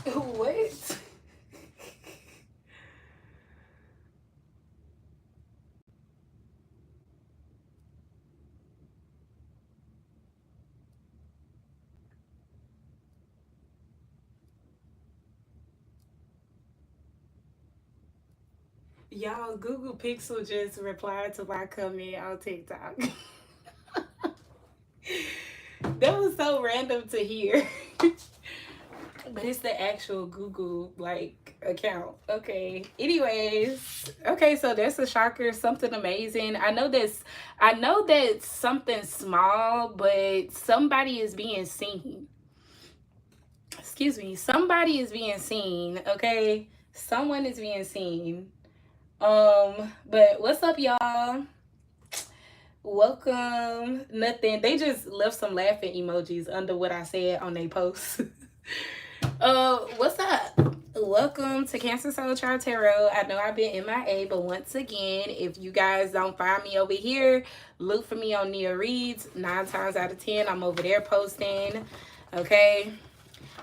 What? Y'all, Google Pixel just replied to my comment on TikTok. That was so random to hear. But it's the actual Google like account. Okay. Anyways, okay, so that's a shocker, something amazing. I know that's something small, but somebody is being seen. Excuse me. Somebody is being seen, okay? Someone is being seen. But what's up, y'all? Welcome. Nothing. They just left some laughing emojis under what I said on their post. What's up? Welcome to Cancer Soul Chart Tarot. I know I've been MIA, but once again, if you guys don't find me over here, look for me on Nia Reads. 9 times out of 10, I'm over there posting. Okay.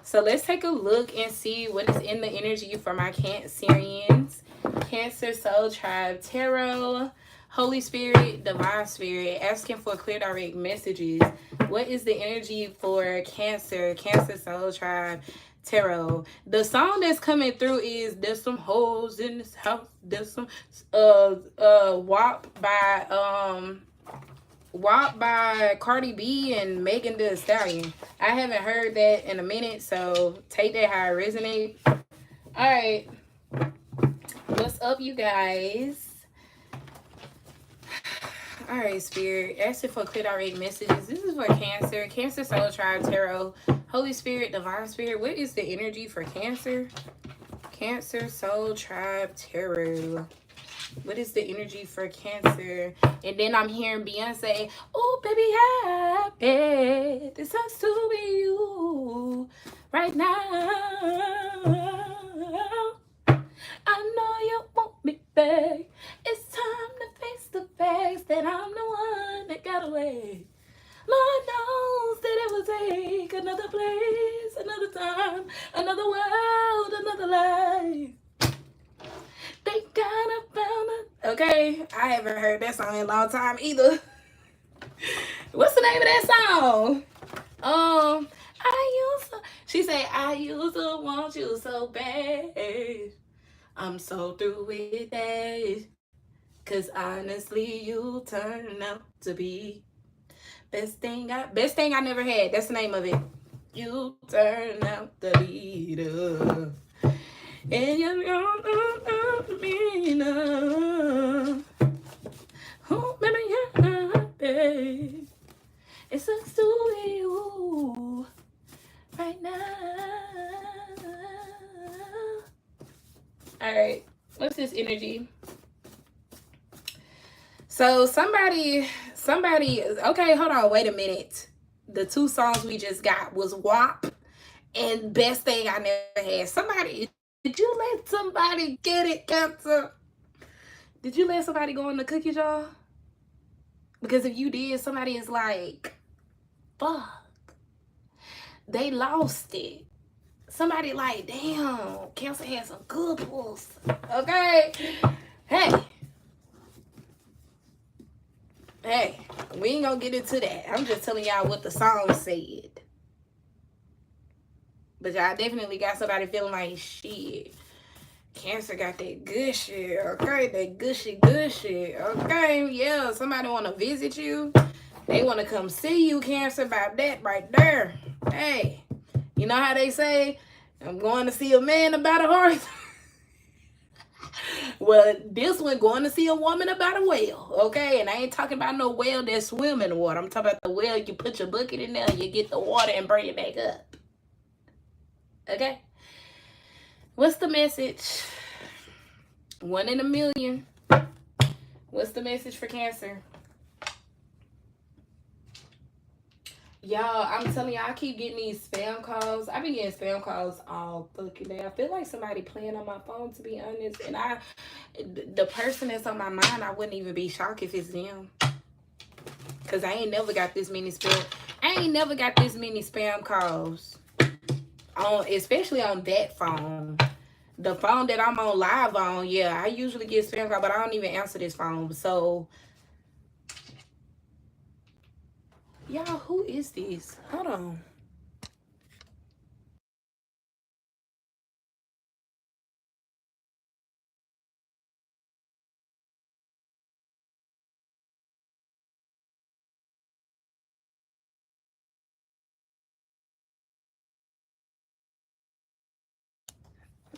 So let's take a look and see what is in the energy for my Cancerians. Cancer Soul Tribe Tarot. Holy Spirit, Divine Spirit, asking for clear direct messages. What is the energy for Cancer Soul Tribe Tarot? The song that's coming through is "There's Some Hoes in This House." There's some WAP by Cardi B and Megan Thee Stallion. I haven't heard that in a minute, so take that how it resonates. All right, what's up, you guys? All right, Spirit, asking for clear direct messages. This is for Cancer Soul Tribe Tarot. Holy Spirit, Divine Spirit, what is the energy for Cancer Soul Tribe Tarot? What is the energy for Cancer? And then I'm hearing Beyonce, oh, baby, happy. This sucks to be you right now. I know you want me back. It's time to face the facts that I'm the one that got away. Lord knows that it will take another place, another time, another world, another life. Thank God I found it. Okay, I haven't heard that song in a long time either. What's the name of that song? She say, I used to want you so bad. I'm so through with that. Cause honestly, you turn out to be best thing I never had. That's the name of it. You turn out to be the and you're gonna me now. Oh, baby, you're happy. It sucks to be you right now. All right, what's this energy? So somebody, okay, hold on, wait a minute. The 2 songs we just got was WAP and Best Thing I Never Had. Somebody, did you let somebody get it, Cancer? Did you let somebody go in the cookie jar? Because if you did, somebody is like, fuck. They lost it. Somebody like, damn, Cancer had some good pulls. Okay? Hey, we ain't gonna get into that. I'm just telling y'all what the song said. But y'all definitely got somebody feeling like, shit, Cancer got that good shit, okay? That gushy, okay? Yeah, somebody want to visit you. They want to come see you, Cancer, about that right there. Hey, you know how they say, I'm going to see a man about a horse? Well, this one going to see a woman about a whale, okay? And I ain't talking about no whale that swim in the water. I'm talking about the whale you put your bucket in there, you get the water and bring it back up. Okay? What's the message? 1 in a million. What's the message for Cancer? Y'all, I'm telling y'all, I keep getting these spam calls. I've been getting spam calls all fucking day. I feel like somebody playing on my phone, to be honest. And the person that's on my mind, I wouldn't even be shocked if it's them. Because I ain't never got this many spam calls especially on that phone. The phone that I'm on live on, yeah, I usually get spam calls, but I don't even answer this phone. So, y'all, who is this? Hold on.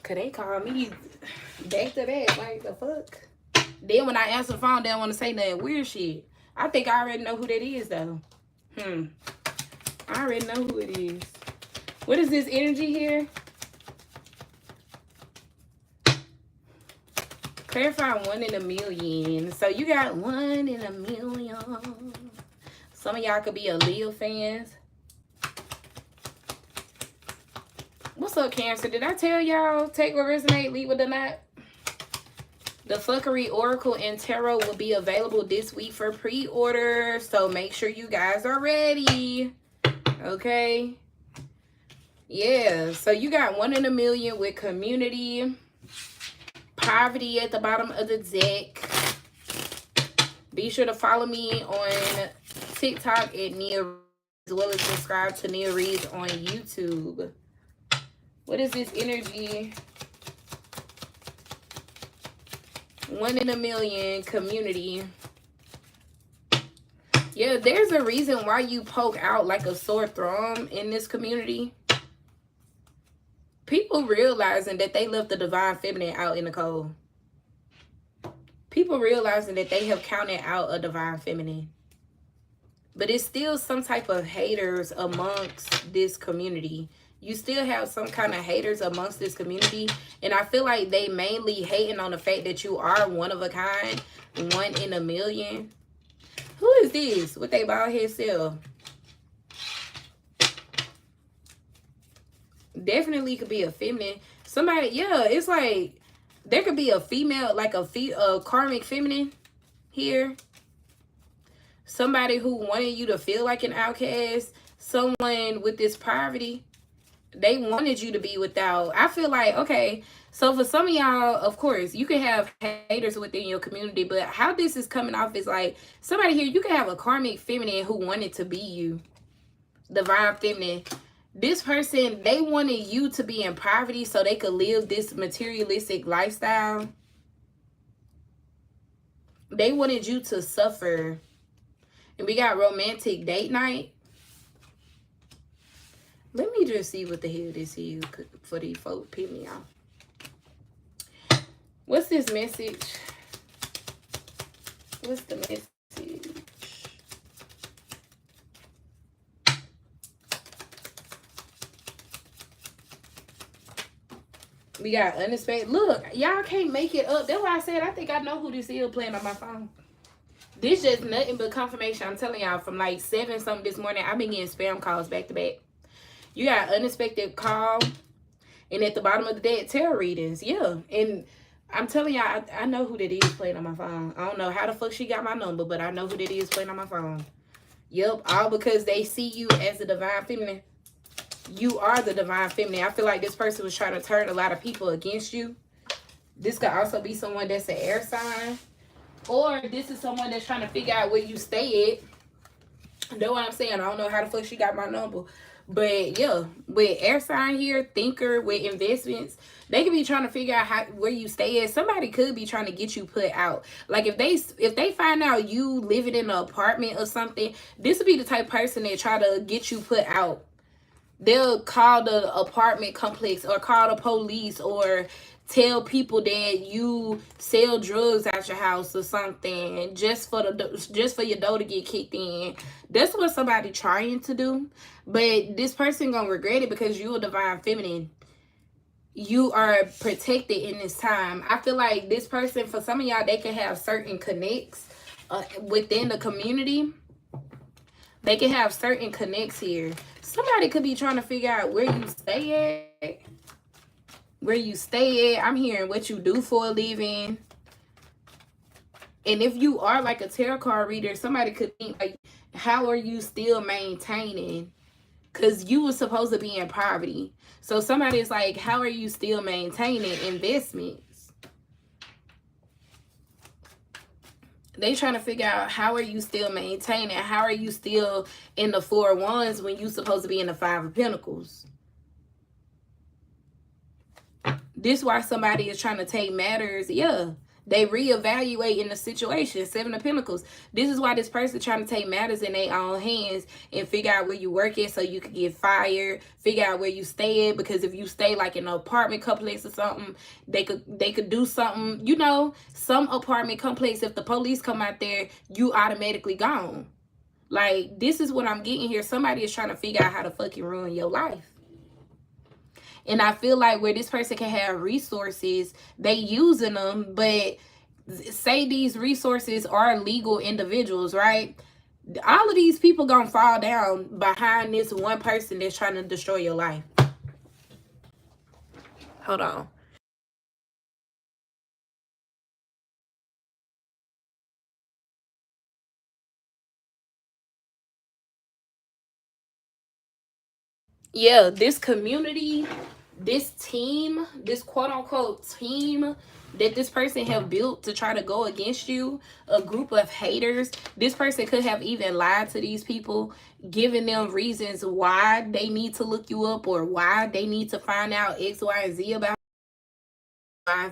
Cause they call me back to back, like the fuck. Then when I answer the phone, they don't want to say nothing weird shit. I think I already know who that is though. I already know who it is. What is this energy here? Clarify 1 in a million. So you got 1 in a million. Some of y'all could be a Leo fans. What's up, Cancer? Did I tell y'all take what resonate, leave what do not? The Fuckery Oracle and Tarot will be available this week for pre-order. So make sure you guys are ready. Okay. Yeah. So you got 1 in a million with community. Poverty at the bottom of the deck. Be sure to follow me on TikTok at Nia, as well as subscribe to Nia Reads on YouTube. What is this energy? 1 in a million community. Yeah, there's a reason why you poke out like a sore thumb in this community. People realizing that they left the divine feminine out in the cold. People realizing that they have counted out a divine feminine. But it's still some type of haters amongst this community. You still have some kind of haters amongst this community. And I feel like they mainly hating on the fact that you are one of a kind. 1 in a million. Who is this with a bald head self? Definitely could be a feminine. Somebody, yeah, it's like there could be a female, like a karmic feminine here. Somebody who wanted you to feel like an outcast. Someone with this poverty. They wanted you to be without. I feel like, okay, so for some of y'all, of course, you can have haters within your community, but how this is coming off is like somebody here, you can have a karmic feminine who wanted to be you. Divine feminine. This person, they wanted you to be in poverty so they could live this materialistic lifestyle. They wanted you to suffer. And we got romantic date night. Let me just see what the hell this is for these folks pick me off. What's this message? What's the message? We got unexpected. Look, y'all can't make it up. That's why I said I think I know who this is playing on my phone. This just nothing but confirmation. I'm telling y'all, from like 7 something this morning, I've been getting spam calls back to back. You got unexpected call. And at the bottom of the deck, tarot readings. Yeah. And I'm telling y'all, I know who that is playing on my phone. I don't know how the fuck she got my number, but I know who that is playing on my phone. Yep. All because they see you as the divine feminine. You are the divine feminine. I feel like this person was trying to turn a lot of people against you. This could also be someone that's an air sign. Or this is someone that's trying to figure out where you stay at. Know what I'm saying? I don't know how the fuck she got my number. But yeah, with air sign here, thinker, with investments, they could be trying to figure out where you stay at. Somebody could be trying to get you put out. Like if they find out you living in an apartment or something, this would be the type of person that try to get you put out. They'll call the apartment complex or call the police or tell people that you sell drugs at your house or something just for your dough to get kicked in. That's what somebody trying to do. But this person gonna regret it because you're a divine feminine. You are protected in this time. I feel like this person, for some of y'all, they can have certain connects within the community. They can have certain connects here. Somebody could be trying to figure out where you stay at. Where you stay at. I'm hearing what you do for a living. And if you are like a tarot card reader, somebody could think like, how are you still maintaining because you were supposed to be in poverty. So somebody is like, how are you still maintaining investments? They trying to figure out, how are you still maintaining? How are you still in the 4 of Wands when you supposed to be in the 5 of Pentacles? This why somebody is trying to take matters. Yeah, they reevaluate in the situation. 7 of Pentacles. This is why this person trying to take matters in their own hands and figure out where you work at so you could get fired. Figure out where you stay at, because if you stay like in an apartment complex or something, they could do something. You know, some apartment complex, if the police come out there, you automatically gone. Like, this is what I'm getting here. Somebody is trying to figure out how to fucking ruin your life. And I feel like where this person can have resources, they using them, but say these resources are legal individuals, right? All of these people gonna fall down behind this one person that's trying to destroy your life. Hold on. Yeah, this community, this team, this quote-unquote team that this person have built to try to go against you, a group of haters. This person could have even lied to these people, giving them reasons why they need to look you up or why they need to find out X, Y, and Z about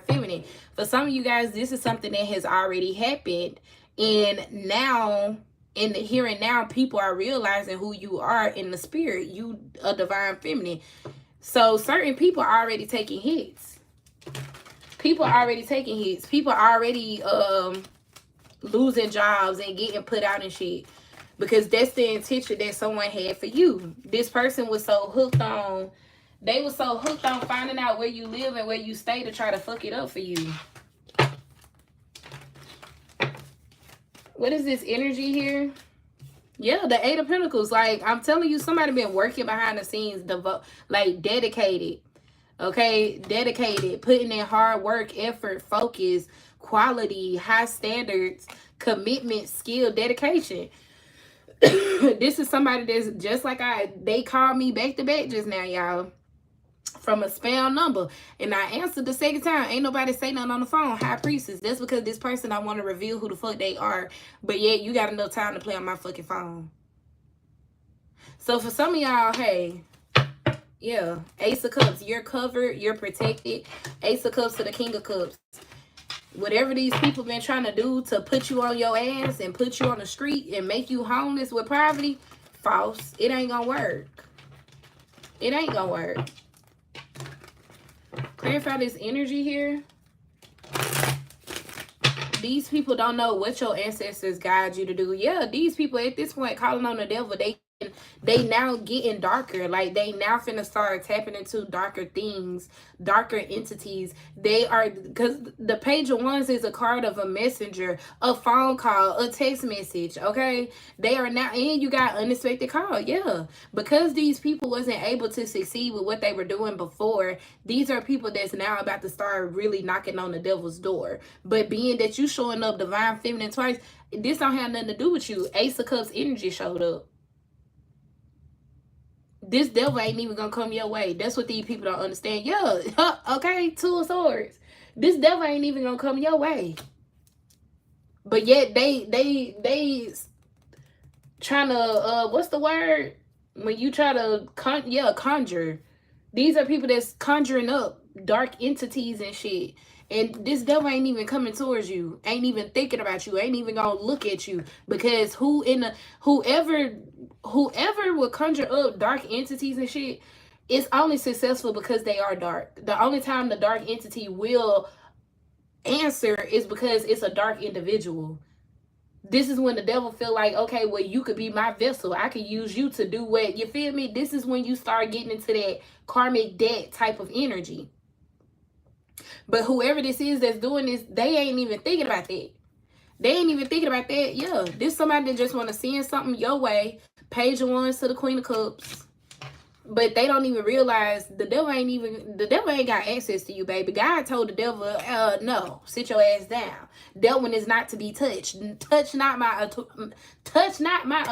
feminine. For some of you guys, this is something that has already happened, and now in the here and now, people are realizing who you are in the spirit. You a divine feminine. So certain people are already taking hits. People are already taking hits. People are already losing jobs and getting put out and shit, because that's the intention that someone had for you. This person was so hooked on, they were so hooked on finding out where you live and where you stay to try to fuck it up for you. What is this energy here? Yeah, the 8 of Pentacles. Like, I'm telling you, somebody been working behind the scenes, like dedicated. Okay, dedicated, putting in hard work, effort, focus, quality, high standards, commitment, skill, dedication. This is somebody that's just like they called me back to back just now, y'all, from a spam number, and I answered the second time. Ain't nobody say nothing on the phone. High Priestess. That's because this person, I want to reveal who the fuck they are, but yet you got enough time to play on my fucking phone. So for some of y'all, hey, yeah, Ace of Cups, you're covered, you're protected. Ace of Cups to the King of Cups. Whatever these people been trying to do to put you on your ass and put you on the street and make you homeless with poverty, false. It ain't gonna work. It ain't gonna work. Clarify this energy here. These people don't know what your ancestors guide you to do. Yeah, these people at this point calling on the devil, they now getting darker. Like, they now finna start tapping into darker things, darker entities. They are, because the Page of Wands is a card of a messenger, a phone call, a text message. Okay, they are now, and you got unexpected call. Yeah, because these people wasn't able to succeed with what they were doing before, these are people that's now about to start really knocking on the devil's door. But being that you showing up divine feminine twice, this don't have nothing to do with you. Ace of Cups energy showed up. This devil ain't even gonna come your way. That's what these people don't understand. Yeah, okay, 2 of Swords. This devil ain't even gonna come your way. But yet they trying to what's the word when you try to conjure. These are people that's conjuring up dark entities and shit. And this devil ain't even coming towards you, ain't even thinking about you, ain't even gonna look at you, because whoever will conjure up dark entities and shit, it's only successful because they are dark. The only time the dark entity will answer is because it's a dark individual. This is when the devil feel like, okay, well, you could be my vessel. I could use you to do what, you feel me? This is when you start getting into that karmic debt type of energy. But whoever this is that's doing this, they ain't even thinking about that. They ain't even thinking about that. Yeah, this somebody that just want to send something your way. Page of Wands to the Queen of Cups. But they don't even realize the devil ain't got access to you, baby. God told the devil, no, sit your ass down. That one is not to be touched. Touch not my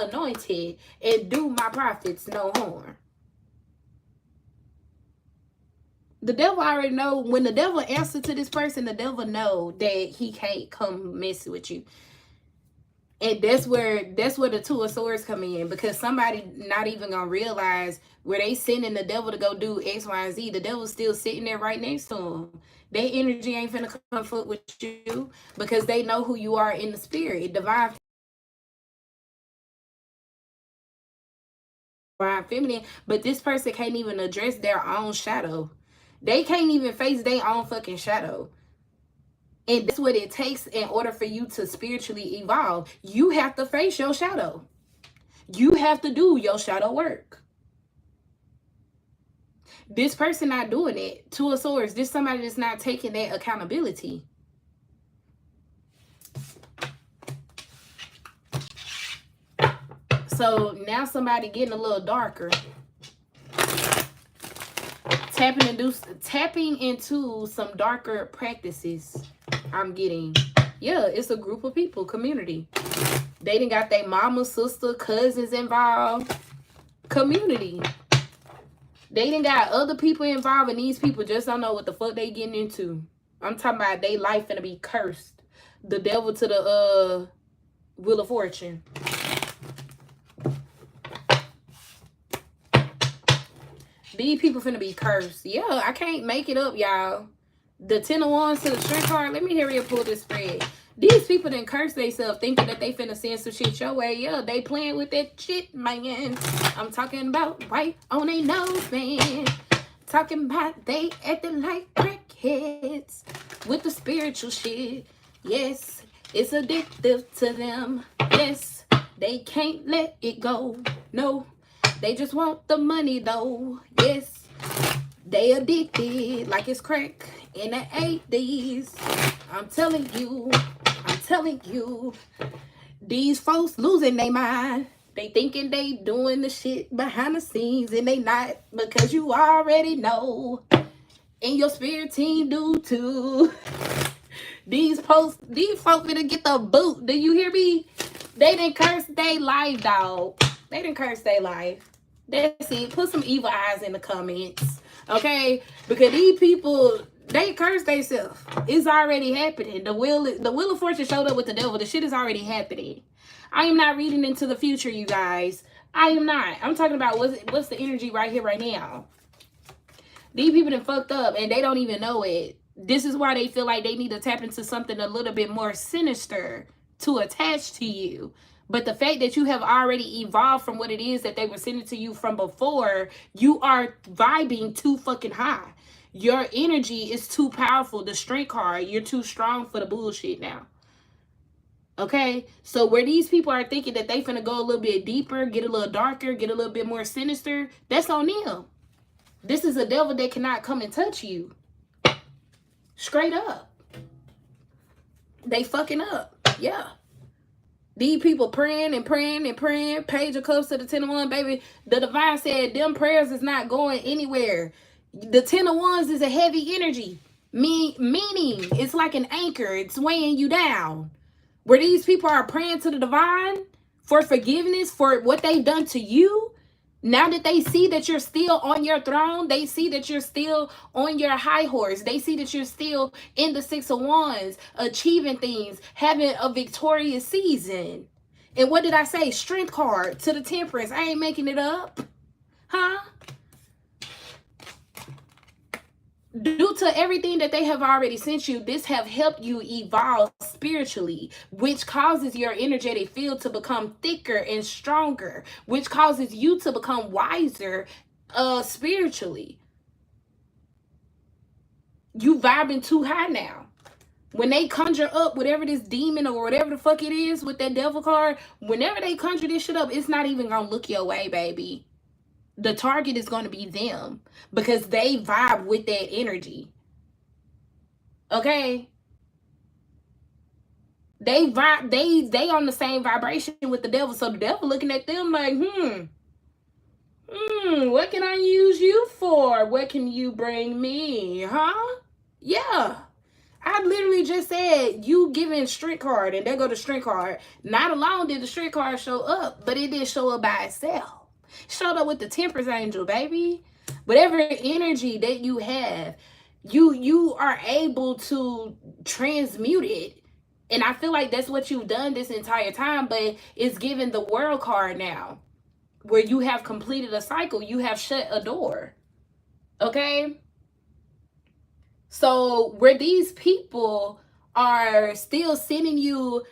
anointed, and do my prophets no harm. The devil already know. When the devil answers to this person, the devil know that he can't come mess with you. And that's where the Two of Swords come in, because somebody not even gonna realize where they sending the devil to go do X, Y, and Z. The devil's still sitting there right next to them. Their energy ain't finna come foot with you, because they know who you are in the spirit, divine feminine. But this person can't even address their own shadow. They can't even face their own fucking shadow. And that's what it takes in order for you to spiritually evolve. You have to face your shadow. You have to do your shadow work. This person not doing it. Two of Swords. This somebody that's not taking that accountability. So now somebody getting a little darker. Tapping into some darker practices. I'm getting. Yeah, it's a group of people, community. They done got their mama, sister, cousins involved. Community. They done got other people involved, and these people just don't know what the fuck they getting into. I'm talking about they life finna be cursed. The devil to the Wheel of Fortune. These people finna be cursed. Yeah, I can't make it up, y'all. The 10 of Wands to the Strength card. Let me hurry up pull this spread. These people done curse themselves thinking that they finna send some shit your way. Yeah, they playing with that shit, man. I'm talking about right on their nose, man. Talking about they acting like crackheads with the spiritual shit. Yes, it's addictive to them. Yes, they can't let it go. No, they just want the money though. Yes, they addicted like it's crack in the 80s. I'm telling you. These folks losing their mind. They thinking they doing the shit behind the scenes, and they not, because you already know. And your spirit team do too. These folks finna get the boot. Do you hear me? They done curse their life, dog. They done curse their life. That's it. Put some evil eyes in the comments. Okay? Because these people, they curse themselves. It's already happening. The wheel of Fortune showed up with the devil. The shit is already happening. I am not reading into the future, you guys. I am not. I'm talking about what's the energy right here, right now. These people done fucked up and they don't even know it. This is why they feel like they need to tap into something a little bit more sinister to attach to you. But the fact that you have already evolved from what it is that they were sending to you from before, you are vibing too fucking high. Your energy is too powerful. The Strength card, you're too strong for the bullshit now. Okay? So where these people are thinking that they finna go a little bit deeper, get a little darker, get a little bit more sinister, that's on them. This is a devil that cannot come and touch you. Straight up. They fucking up. Yeah. These people praying and praying and praying. Page of Cups to the 10 of Wands, baby. The divine said them prayers is not going anywhere. The 10 of Wands is a heavy energy. Meaning it's like an anchor. It's weighing you down. Where these people are praying to the divine for forgiveness for what they've done to you. Now that they see that you're still on your throne, they see that you're still on your high horse. They see that you're still in the 6 of Wands, achieving things, having a victorious season. And what did I say? Strength card to the Temperance. I ain't making it up. Huh? Due to everything that they have already sent you, this have helped you evolve spiritually, which causes your energetic field to become thicker and stronger, which causes you to become wiser spiritually. You vibing too high now. When they conjure up whatever this demon or whatever the fuck it is with that devil card, whenever they conjure this shit up, it's not even gonna look your way, baby. The target is going to be them because they vibe with that energy. Okay? They vibe, they on the same vibration with the devil. So the devil looking at them like, What can I use you for? What can you bring me? Huh? Yeah. I literally just said you giving strength card, and there go the strength card. Not alone did the strength card show up, but it did show up by itself. Showed up with the Temperance Angel, baby. Whatever energy that you have, you are able to transmute it. And I feel like that's what you've done this entire time, but it's given the World card now, where you have completed a cycle. You have shut a door. Okay? So where these people are still sending you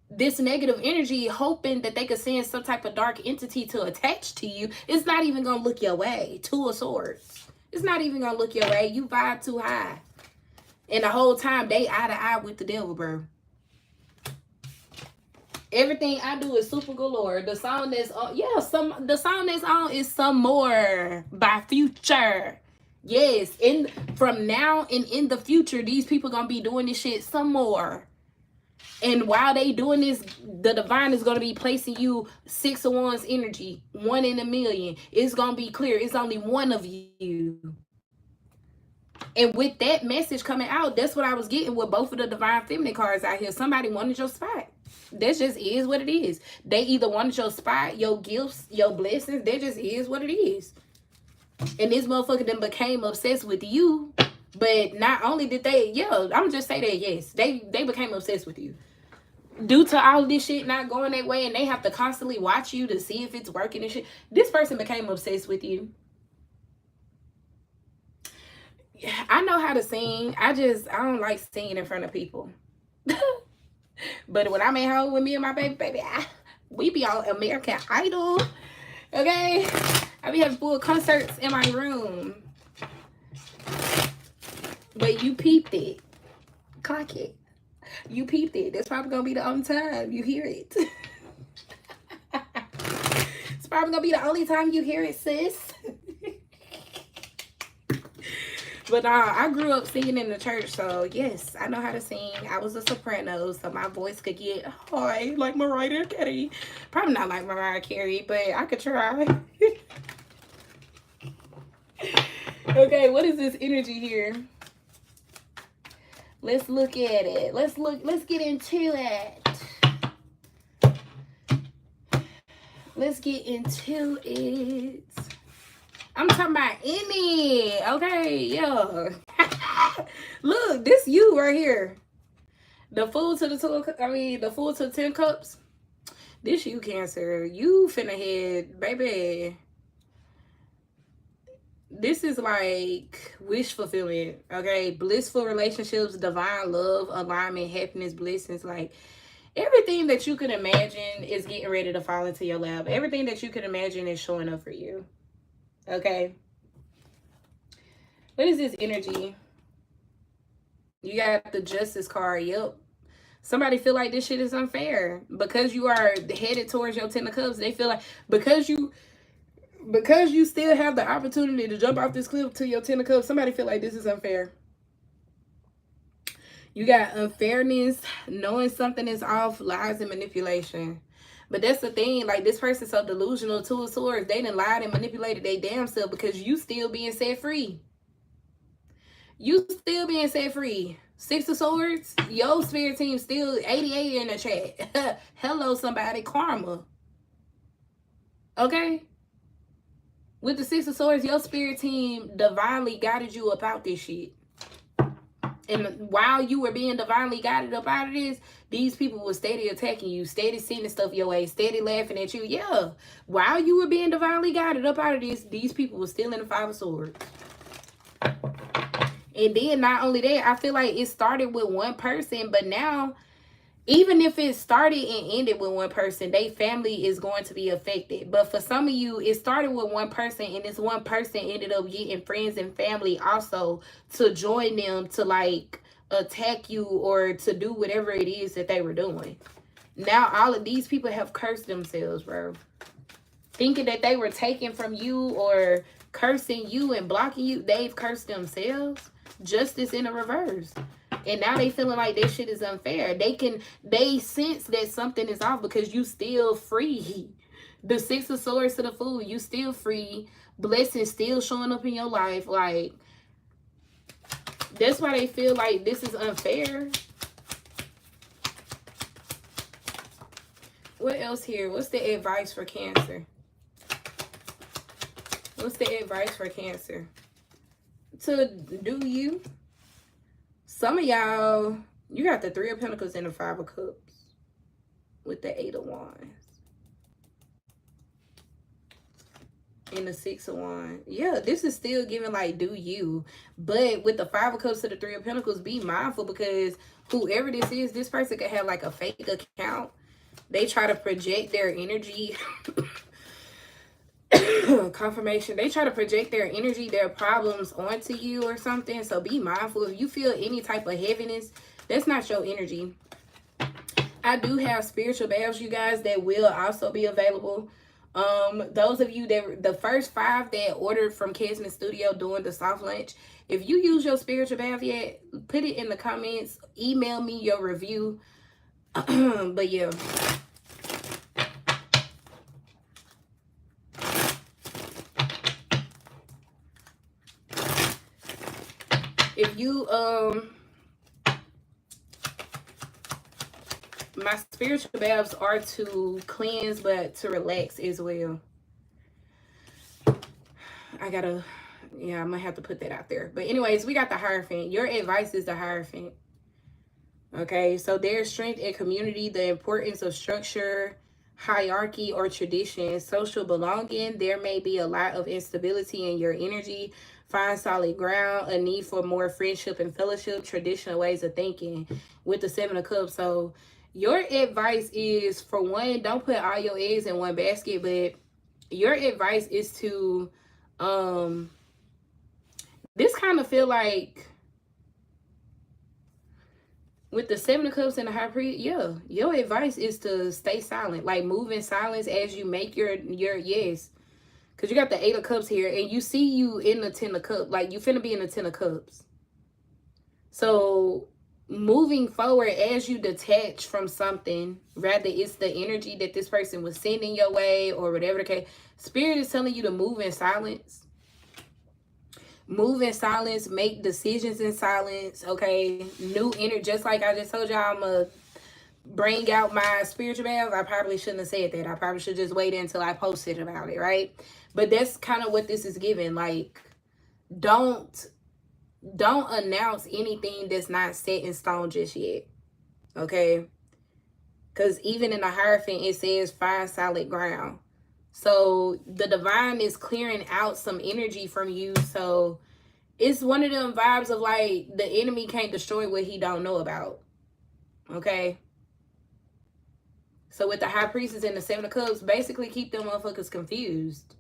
this negative energy, hoping that they could send some type of dark entity to attach to you, it's not even going to look your way. Two of Swords. It's not even going to look your way. You vibe too high. And the whole time, they eye to eye with the devil, bro. Everything I do is super galore. The song that's on, the song that's on is Some More by Future. Yes, from now and in the future, these people gonna be doing this shit some more. And while they doing this, the divine is gonna be placing you 6 of Wands energy, 1 in a million. It's gonna be clear. It's only one of you. And with that message coming out, that's what I was getting with both of the divine feminine cards out here. Somebody wanted your spot. That just is what it is. They either wanted your spot, your gifts, your blessings. That just is what it is. And this motherfucker then became obsessed with you. But not only did they, I'm just say that, yes, they became obsessed with you. Due to all this shit not going that way, and they have to constantly watch you to see if it's working and shit. This person became obsessed with you. I know how to sing. I don't like singing in front of people. But when I'm at home with me and my baby, we be on American Idol. Okay? I be having full concerts in my room. But you peeped it. Clock it. You peeped it. That's probably going to be the only time you hear it. It's probably going to be the only time you hear it, sis. But I grew up singing in the church, so yes, I know how to sing. I was a soprano, so my voice could get high like Mariah Carey. Probably not like Mariah Carey, but I could try. Okay, what is this energy here? Let's look at it. Let's get into it. Let's get into it. I'm talking about any. Okay, yeah. Look, this you right here. The Fool to the the Fool to the 10 Cups. This you, Cancer. You finna head, baby. This is like wish fulfillment, okay? Blissful relationships, divine love, alignment, happiness, blessings. Like everything that you could imagine is getting ready to fall into your lap. Everything that you could imagine is showing up for you. Okay. What is this energy? You got the Justice card. Yep. Somebody feel like this shit is unfair. Because you are headed towards your 10 of Cups, they feel like because you still have the opportunity to jump off this cliff to your 10 of Cups, somebody feel like this is unfair. You got unfairness, knowing something is off, lies, and manipulation. But that's the thing, like this person's so delusional, 2 of Swords, they done lied and manipulated their damn self because you still being set free. You still being set free. 6 of Swords, your spirit team still 88 in the chat. Hello, somebody, karma. Okay? With the 6 of Swords, your spirit team divinely guided you about this shit. And while you were being divinely guided up out of this, these people were steady attacking you, steady sending stuff your way, steady laughing at you. Yeah. While you were being divinely guided up out of this, these people were still in the 5 of Swords. And then not only that, I feel like it started with one person, but now, even if it started and ended with one person, their family is going to be affected. But for some of you, it started with one person, and this one person ended up getting friends and family also to join them to like attack you or to do whatever it is that they were doing. Now all of these people have cursed themselves, bro. Thinking that they were taken from you or cursing you and blocking you, they've cursed themselves. Justice in the reverse. And now they feeling like this shit is unfair. They sense that something is off because you still free. The Six of Swords to the Fool, you still free. Blessings still showing up in your life. Like, that's why they feel like this is unfair. What else here? What's the advice for Cancer? What's the advice for Cancer? To do you. Some of y'all, you got the Three of Pentacles and the Five of Cups with the Eight of Wands. And the Six of Wands. Yeah, this is still giving like do you. But with the Five of Cups to the Three of Pentacles, be mindful, because whoever this is, this person could have like a fake account. They try to project their energy. Confirmation. They try to project their energy, their problems onto you or something. So be mindful. If you feel any type of heaviness, that's not your energy. I do have spiritual baths, you guys, that will also be available. Those of you that, the first 5 that ordered from Kesman Studio during the soft launch, if you use your spiritual bath yet, put it in the comments. Email me your review. But yeah. If you, my spiritual baths are to cleanse, but to relax as well. I gotta, yeah, I'm gonna have to put that out there. But anyways, we got the Hierophant. Your advice is the Hierophant. Okay, so there's strength in community, the importance of structure, hierarchy, or tradition, social belonging. There may be a lot of instability in your energy. Find solid ground, a need for more friendship and fellowship, traditional ways of thinking with the Seven of Cups. So your advice is, for one, don't put all your eggs in one basket, but your advice is to, this kind of feel like, with the Seven of Cups and the High Priest, yeah, your advice is to stay silent, like move in silence as you make your yes. Because you got the Eight of Cups here, and you see you in the Ten of Cups. Like, you finna be in the Ten of Cups. So, moving forward, as you detach from something, rather it's the energy that this person was sending your way or whatever the case, Spirit is telling you to move in silence. Move in silence. Make decisions in silence, okay? New energy. Just like I just told y'all, I'm going to bring out my spiritual bath. I probably shouldn't have said that. I probably should just wait until I posted about it, right? But that's kind of what this is giving. Like, don't announce anything that's not set in stone just yet, okay? Because even in the Hierophant, it says find solid ground. So the divine is clearing out some energy from you. So it's one of them vibes of like, the enemy can't destroy what he don't know about, okay? So with the High Priestess and the Seven of Cups, basically keep them motherfuckers confused.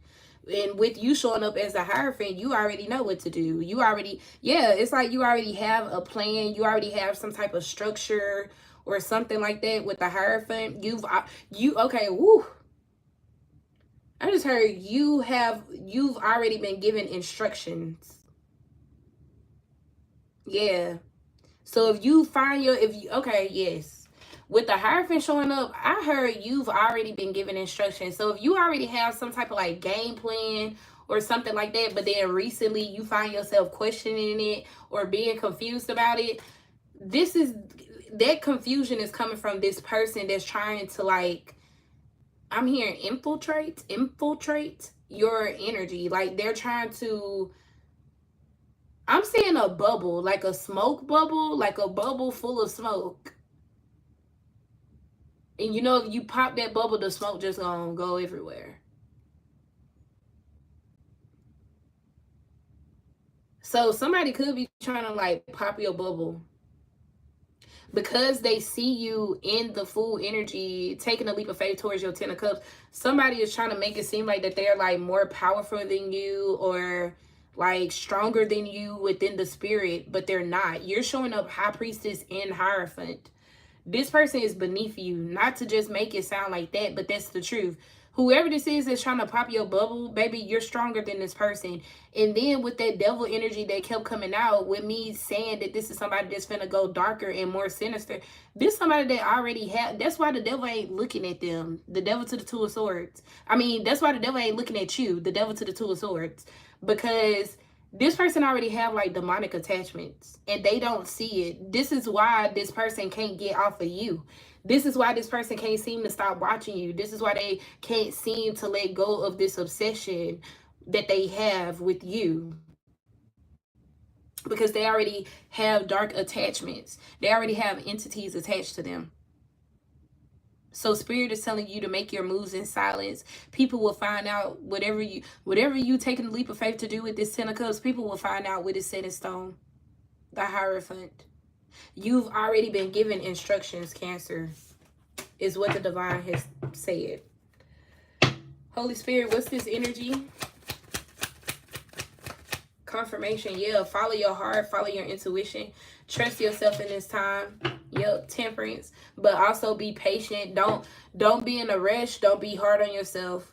And with you showing up as the Hierophant, you already know what to do. You already, yeah, it's like you already have a plan. You already have some type of structure or something like that with the Hierophant. Okay, woo. I just heard you've already been given instructions. Yeah. So if you find okay, yes. With the Hierophant showing up, I heard you've already been given instructions. So if you already have some type of like game plan or something like that, but then recently you find yourself questioning it or being confused about it, that confusion is coming from this person that's trying to, like, I'm hearing infiltrate your energy. Like, they're trying to, I'm seeing a bubble, like a smoke bubble, like a bubble full of smoke. And you know, if you pop that bubble, the smoke just gonna go everywhere. So somebody could be trying to like pop your bubble because they see you in the full energy, taking a leap of faith towards your Ten of Cups. Somebody is trying to make it seem like that they're like more powerful than you or like stronger than you within the spirit, but they're not. You're showing up High Priestess and Hierophant. This person is beneath you. Not to just make it sound like that, but that's the truth. Whoever this is that's trying to pop your bubble, baby, you're stronger than this person. And then with that devil energy that kept coming out, with me saying that this is somebody that's finna go darker and more sinister, this somebody that already have, that's why the devil ain't looking at them. The devil to the two of swords. I mean, that's why the devil ain't looking at you. The devil to the two of swords. Because this person already have like demonic attachments and they don't see it. This is why this person can't get off of you. This is why this person can't seem to stop watching you. This is why they can't seem to let go of this obsession that they have with you. Because they already have dark attachments. They already have entities attached to them. So Spirit is telling you to make your moves in silence. People will find out whatever you taking the leap of faith to do with this 10 of Cups, people will find out what is set in stone. The Hierophant. You've already been given instructions, Cancer, is what the divine has said. Holy Spirit, what's this energy? Confirmation. Yeah, follow your heart, follow your intuition. Trust yourself in this time. Yep, Temperance. But also be patient. Don't be in a rush. Don't be hard on yourself.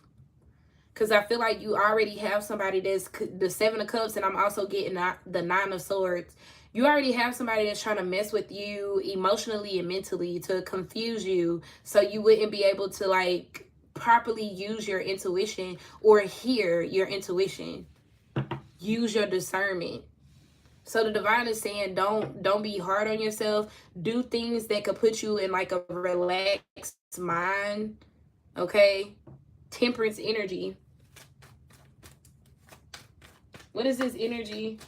Because I feel like you already have somebody that's the 7 of Cups, and I'm also getting the 9 of Swords. You already have somebody that's trying to mess with you emotionally and mentally to confuse you so you wouldn't be able to like properly use your intuition or hear your intuition. Use your discernment. So the divine is saying don't be hard on yourself. Do things that could put you in like a relaxed mind. Okay? Temperance energy. What is this energy?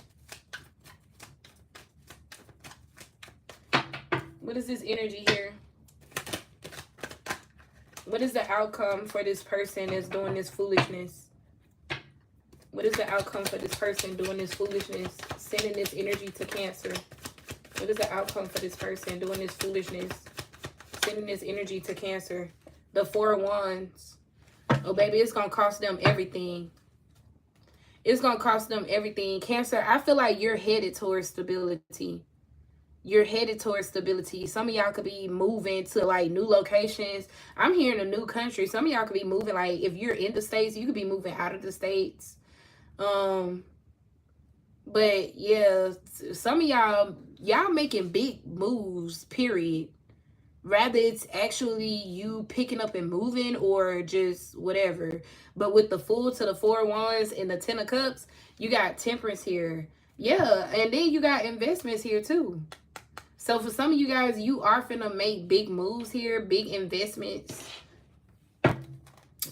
What is this energy here? What is the outcome for this person that's doing this foolishness? What is the outcome for this person doing this foolishness? Sending this energy to Cancer. What is the outcome for this person doing this foolishness? Sending this energy to Cancer. The 4 of Wands. Oh, baby, it's going to cost them everything. It's going to cost them everything. Cancer, I feel like you're headed towards stability. You're headed towards stability. Some of y'all could be moving to like new locations. I'm here in a new country. Some of y'all could be moving, like if you're in the States, you could be moving out of the States. But yeah, some of y'all making big moves, period. Rather it's actually you picking up and moving or just whatever. But with the Fool to the 4 of Wands and the 10 of Cups, you got Temperance here. Yeah, and then you got investments here too. So for some of you guys, you are finna make big moves here, big investments,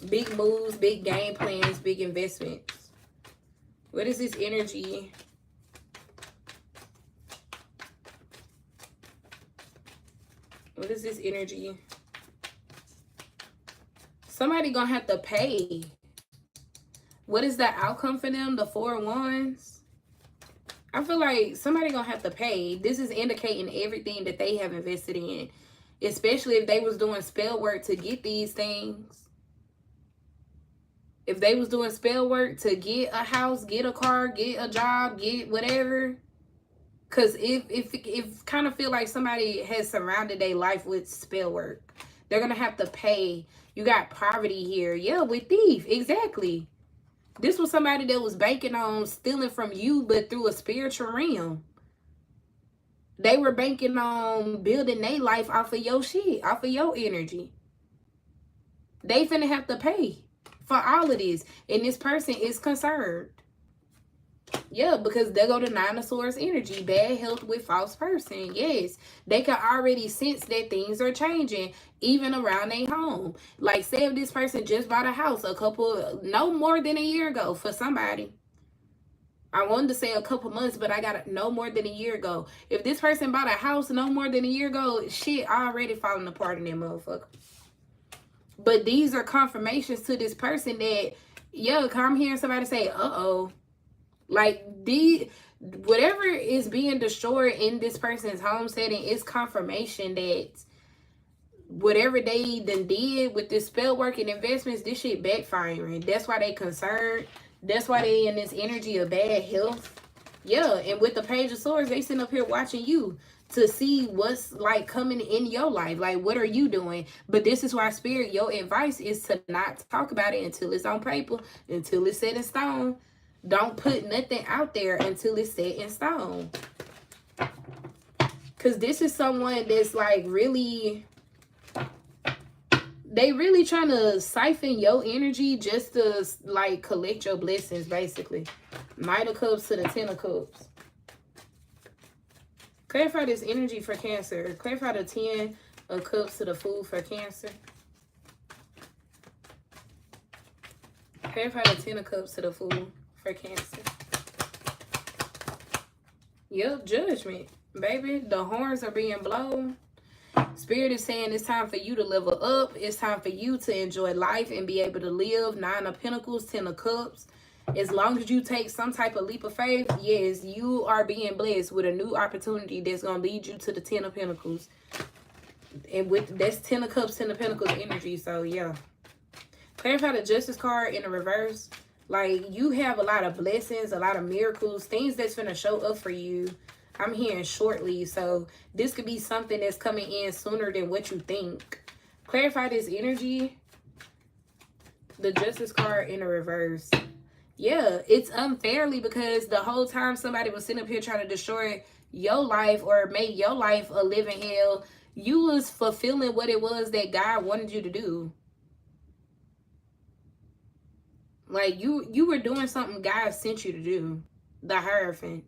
big moves, big game plans, big investments. What is this energy? What is this energy? Somebody gonna have to pay. What is the outcome for them? The 4 of Wands. I feel like somebody gonna have to pay. This is indicating everything that they have invested in. Especially if they was doing spell work to get these things. If they was doing spell work to get a house, get a car, get a job, get whatever. Because if kind of feel like somebody has surrounded their life with spell work. They're gonna have to pay. You got poverty here. Yeah, with thief. Exactly. This was somebody that was banking on stealing from you, but through a spiritual realm. They were banking on building their life off of your shit, off of your energy. They finna have to pay for all of this. And this person is concerned. Yeah, because they go to 9 of Swords energy. Bad health with false person. Yes, they can already sense that things are changing, even around their home. Like, say if this person just bought a house no more than a year ago for somebody. I wanted to say a couple months, but I got it no more than a year ago. If this person bought a house no more than a year ago, shit already falling apart in that motherfucker. But these are confirmations to this person that, yo, I'm hearing somebody say, uh-oh. Like, whatever is being destroyed in this person's home setting is confirmation that whatever they done did with this spell work and investments, this shit backfiring. That's why they concerned. That's why they in this energy of bad health. Yeah, and with the Page of Swords, they sitting up here watching you to see what's like coming in your life. Like, what are you doing? But this is why, Spirit, your advice is to not talk about it until it's on paper, until it's set in stone. Don't put nothing out there until it's set in stone. Because this is someone that's like really, they really trying to siphon your energy just to like collect your blessings, basically. Knight of Cups to the Ten of Cups. Clarify this energy for Cancer. Clarify the 10 of Cups to the Fool for Cancer. Clarify the 10 of Cups to the Fool for Cancer. Yep, Judgment. Baby, the horns are being blown. Spirit is saying it's time for you to level up. It's time for you to enjoy life and be able to live. 9 of Pentacles, 10 of Cups. As long as you take some type of leap of faith, yes, you are being blessed with a new opportunity that's going to lead you to the 10 of Pentacles. And with that's 10 of Cups, 10 of Pentacles energy. So, yeah. Clarify the Justice card in the reverse. Like, you have a lot of blessings, a lot of miracles, things that's going to show up for you. I'm hearing shortly. So, this could be something that's coming in sooner than what you think. Clarify this energy. The Justice card in the reverse. Yeah, it's unfairly because the whole time somebody was sitting up here trying to destroy your life or make your life a living hell, you was fulfilling what it was that God wanted you to do. Like, you were doing something God sent you to do. The Hierophant.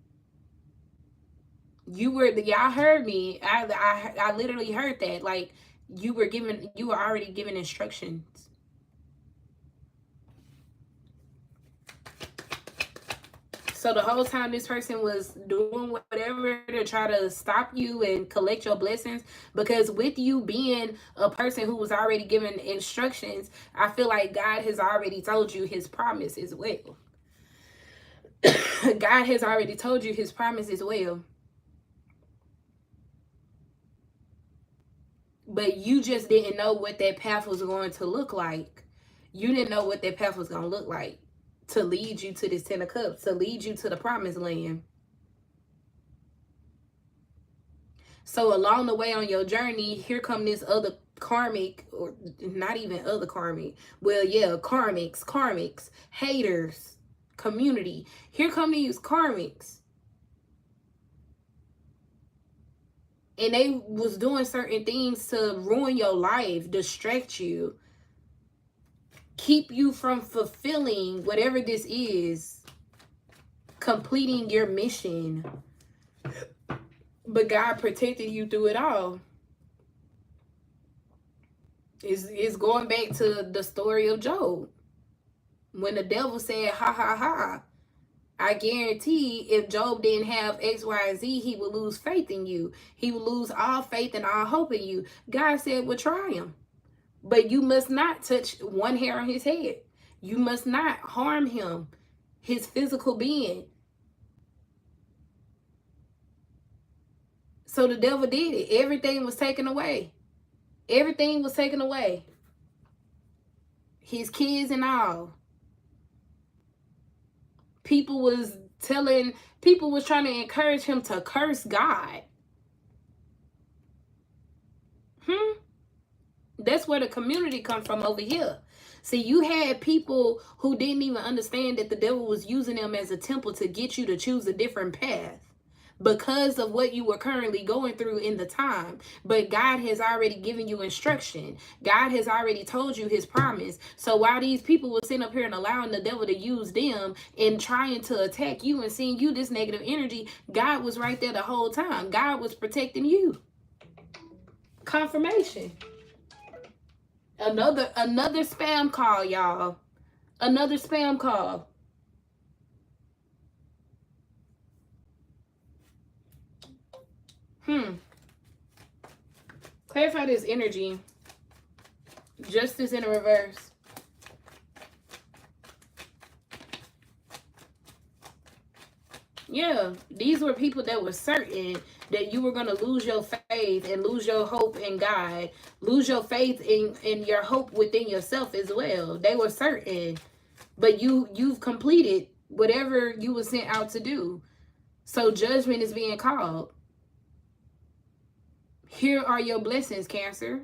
Y'all heard me. I literally heard that. Like, you were already given instructions. So the whole time this person was doing whatever to try to stop you and collect your blessings, because with you being a person who was already given instructions, I feel like God has already told you his promise as well. God has already told you his promise as well. But you just didn't know what that path was going to look like. You didn't know what that path was going to look like to lead you to this 10 of Cups, to lead you to the promised land. So along the way on your journey, here come this other karmic, or not even other karmic. Well, yeah, karmics, haters, community. Here come these karmics. And they was doing certain things to ruin your life, distract you, keep you from fulfilling whatever this is, completing your mission. But God protected you through it all. It's going back to the story of Job. When the devil said, ha, ha, ha, I guarantee if Job didn't have X, Y, and Z, he would lose faith in you. He would lose all faith and all hope in you. God said, well, try him. But you must not touch one hair on his head. You must not harm him, his physical being. So the devil did it. Everything was taken away. Everything was taken away. His kids and all. People was trying to encourage him to curse God. That's where the community come from over here. See, you had people who didn't even understand that the devil was using them as a temple to get you to choose a different path because of what you were currently going through in the time. But God has already given you instruction. God has already told you his promise. So while these people were sitting up here and allowing the devil to use them and trying to attack you and seeing you this negative energy, God was right there the whole time. God was protecting you. Confirmation. Another spam call, y'all. Another spam call. Clarify this energy. Justice in a reverse. Yeah, these were people that were certain that you were going to lose your faith and lose your hope in God. Lose your faith in your hope within yourself as well. They were certain. But you've completed whatever you were sent out to do. So judgment is being called. Here are your blessings, Cancer.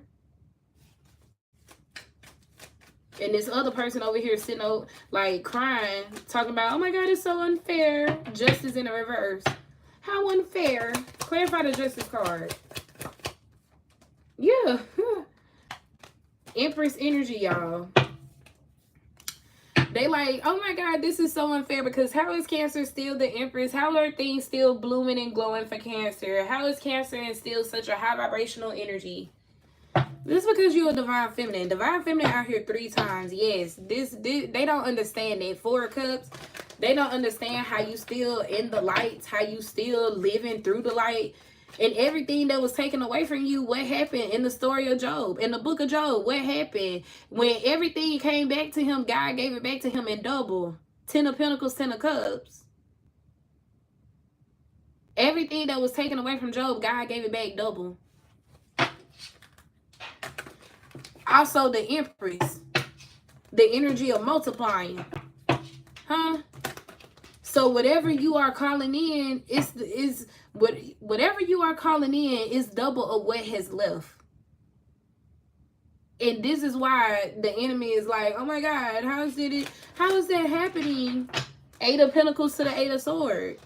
And this other person over here sitting over, like, crying, talking about, oh my God, it's so unfair. Justice in the reverse. How unfair? Clarify the justice card. Yeah. Empress energy, y'all. They like, oh my God, this is so unfair, because how is Cancer still the Empress? How are things still blooming and glowing for Cancer? How is Cancer in still such a high vibrational energy? This is because you're a divine feminine. Divine feminine out here 3 times. Yes, this they don't understand that. 4 of Cups, they don't understand how you still in the lights, how you still living through the light. And everything that was taken away from you, what happened in the story of Job, in the book of Job? What happened when everything came back to him? God gave it back to him in double. 10 of Pentacles, 10 of Cups. Everything that was taken away from Job, God gave it back double. Also, the Empress, the energy of multiplying, huh? So whatever you are calling in whatever you are calling in is double of what has left. And this is why the enemy is like, oh my God, how is that happening? 8 of Pentacles to the 8 of Swords.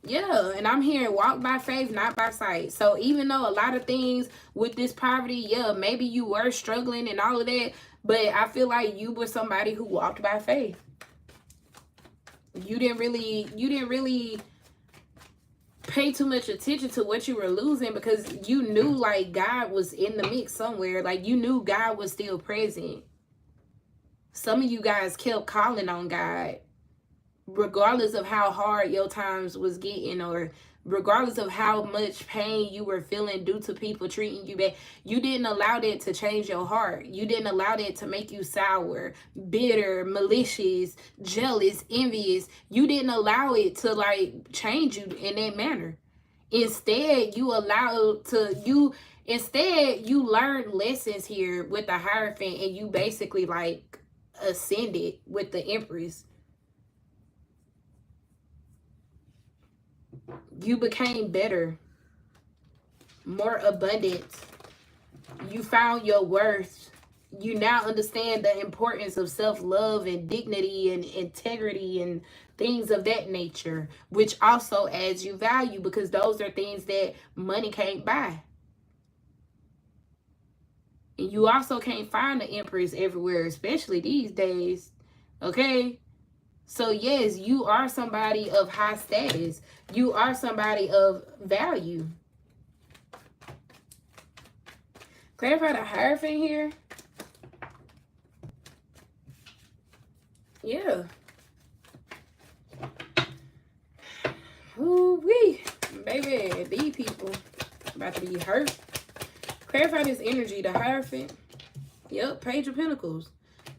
Yeah, and I'm hearing walk by faith, not by sight. So even though a lot of things with this poverty, yeah, maybe you were struggling and all of that, but I feel like you were somebody who walked by faith. You didn't really pay too much attention to what you were losing, because you knew like God was in the mix somewhere. Like you knew God was still present. Some of you guys kept calling on God, regardless of how hard your times was getting, or regardless of how much pain you were feeling due to people treating you bad. You didn't allow that to change your heart. You didn't allow that to make you sour, bitter, malicious, jealous, envious. You didn't allow it to like change you in that manner. Instead, you learned lessons here with the Hierophant, and you basically like ascended with the Empress. You became better, more abundant. You found your worth. You now understand the importance of self-love and dignity and integrity and things of that nature, which also adds you value, because those are things that money can't buy. And you also can't find the Empress everywhere, especially these days. Okay? So yes, you are somebody of high status. You are somebody of value. Clarify the Hierophant here. Yeah. Ooh-wee. Baby, these people about to be hurt. Clarify this energy, the Hierophant. Yep, Page of Pentacles.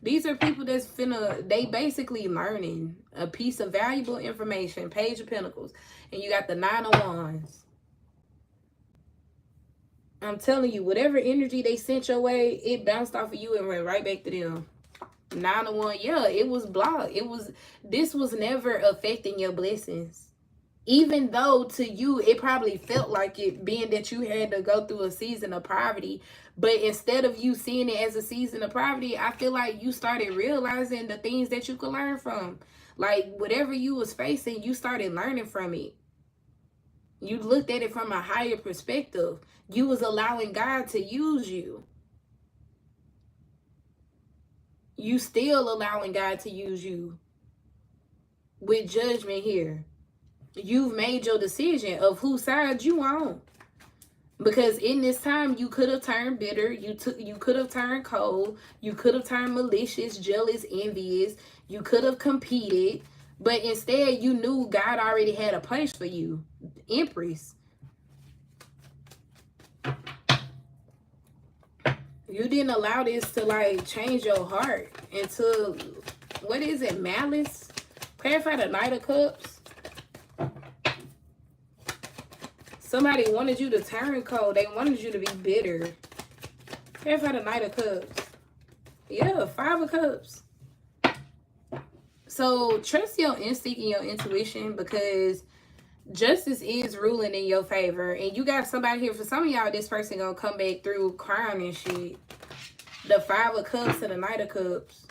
These are people that's they basically learning a piece of valuable information. Page of Pentacles. And you got the 9 of Wands. I'm telling you, whatever energy they sent your way, it bounced off of you and went right back to them. 9 of Wands. Yeah, it was blocked. This was never affecting your blessings. Even though to you, it probably felt like it, being that you had to go through a season of poverty. But instead of you seeing it as a season of poverty, I feel like you started realizing the things that you could learn from. Like, whatever you was facing, you started learning from it. You looked at it from a higher perspective. You was allowing God to use you. You still allowing God to use you. With judgment here. You've made your decision of whose side you on. Because in this time, you could have turned bitter. You could have turned cold. You could have turned malicious, jealous, envious. You could have competed. But instead, you knew God already had a place for you. Empress. You didn't allow this to like change your heart into, what is it, malice? Clarify the Knight of Cups. Somebody wanted you to turn cold. They wanted you to be bitter. Clarify the Knight of Cups. Yeah, 5 of Cups. So trust your instinct and your intuition, because Justice is ruling in your favor. And you got somebody here. For some of y'all, this person gonna come back through crown and shit. The 5 of Cups and the Knight of Cups.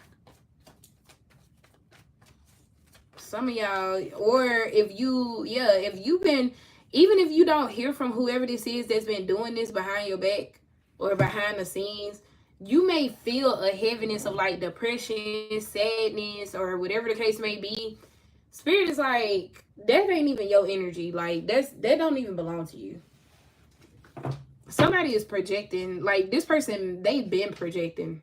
Some of y'all, or if you've been, even if you don't hear from whoever this is that's been doing this behind your back or behind the scenes, you may feel a heaviness of like depression, sadness, or whatever the case may be. Spirit is like, that ain't even your energy. Like, that don't even belong to you. Somebody is projecting. Like, this person, they've been projecting.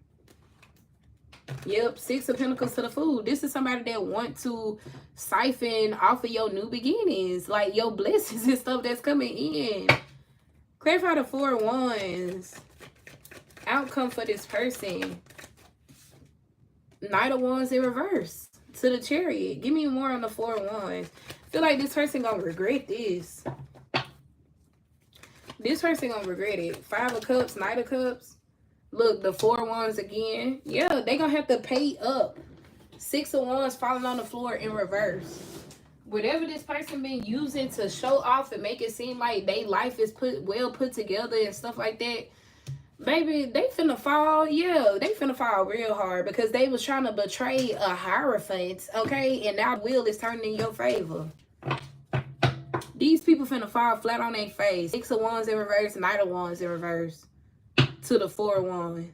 Yep, 6 of Pentacles to the Fool. This is somebody that want to siphon off of your new beginnings, like your blessings and stuff that's coming in. Clarify the 4 of Wands. Outcome for this person. Knight of Wands in reverse to the Chariot. Give me more on the 4 of Wands. I feel like this person gonna regret this. This person gonna regret it. 5 of Cups, Knight of Cups. Look, the 4 of Wands again. Yeah, they gonna have to pay up. 6 of Wands falling on the floor in reverse. Whatever this person been using to show off and make it seem like their life is well put together and stuff like that, baby, they finna fall. Yeah, they finna fall real hard because they was trying to betray a Hierophant, okay? And now wheel is turning in your favor. These people finna fall flat on their face. 6 of Wands in reverse, Knight of Wands in reverse. To the 4 of Wands.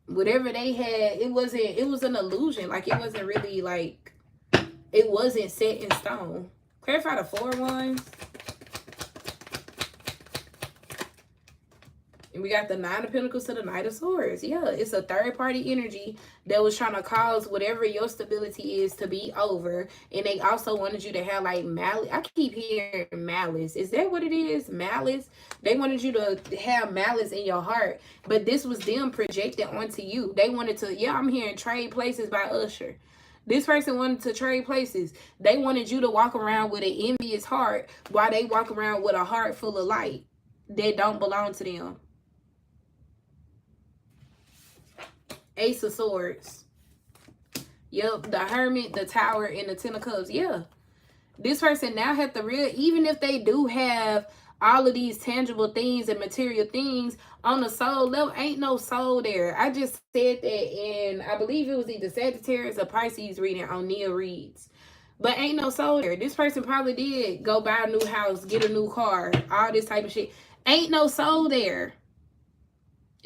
Whatever they had, it was an illusion. Like, it wasn't really like, it wasn't set in stone. Clarify the 4 of Wands. And we got the 9 of Pentacles to the Knight of Swords. Yeah, it's a third party energy that was trying to cause whatever your stability is to be over. And they also wanted you to have like malice. I keep hearing malice. Is that what it is? Malice? They wanted you to have malice in your heart. But this was them projected onto you. They wanted to, yeah, I'm hearing Trade Places by Usher. This person wanted to trade places. They wanted you to walk around with an envious heart while they walk around with a heart full of light that don't belong to them. Ace of Swords. Yep, the Hermit, the Tower, and the 10 of Cups. Yeah. This person now have to even if they do have all of these tangible things and material things, on the soul level, ain't no soul there. I just said that in, I believe it was either Sagittarius or Pisces reading on Nia Reads. But ain't no soul there. This person probably did go buy a new house, get a new car, all this type of shit. Ain't no soul there.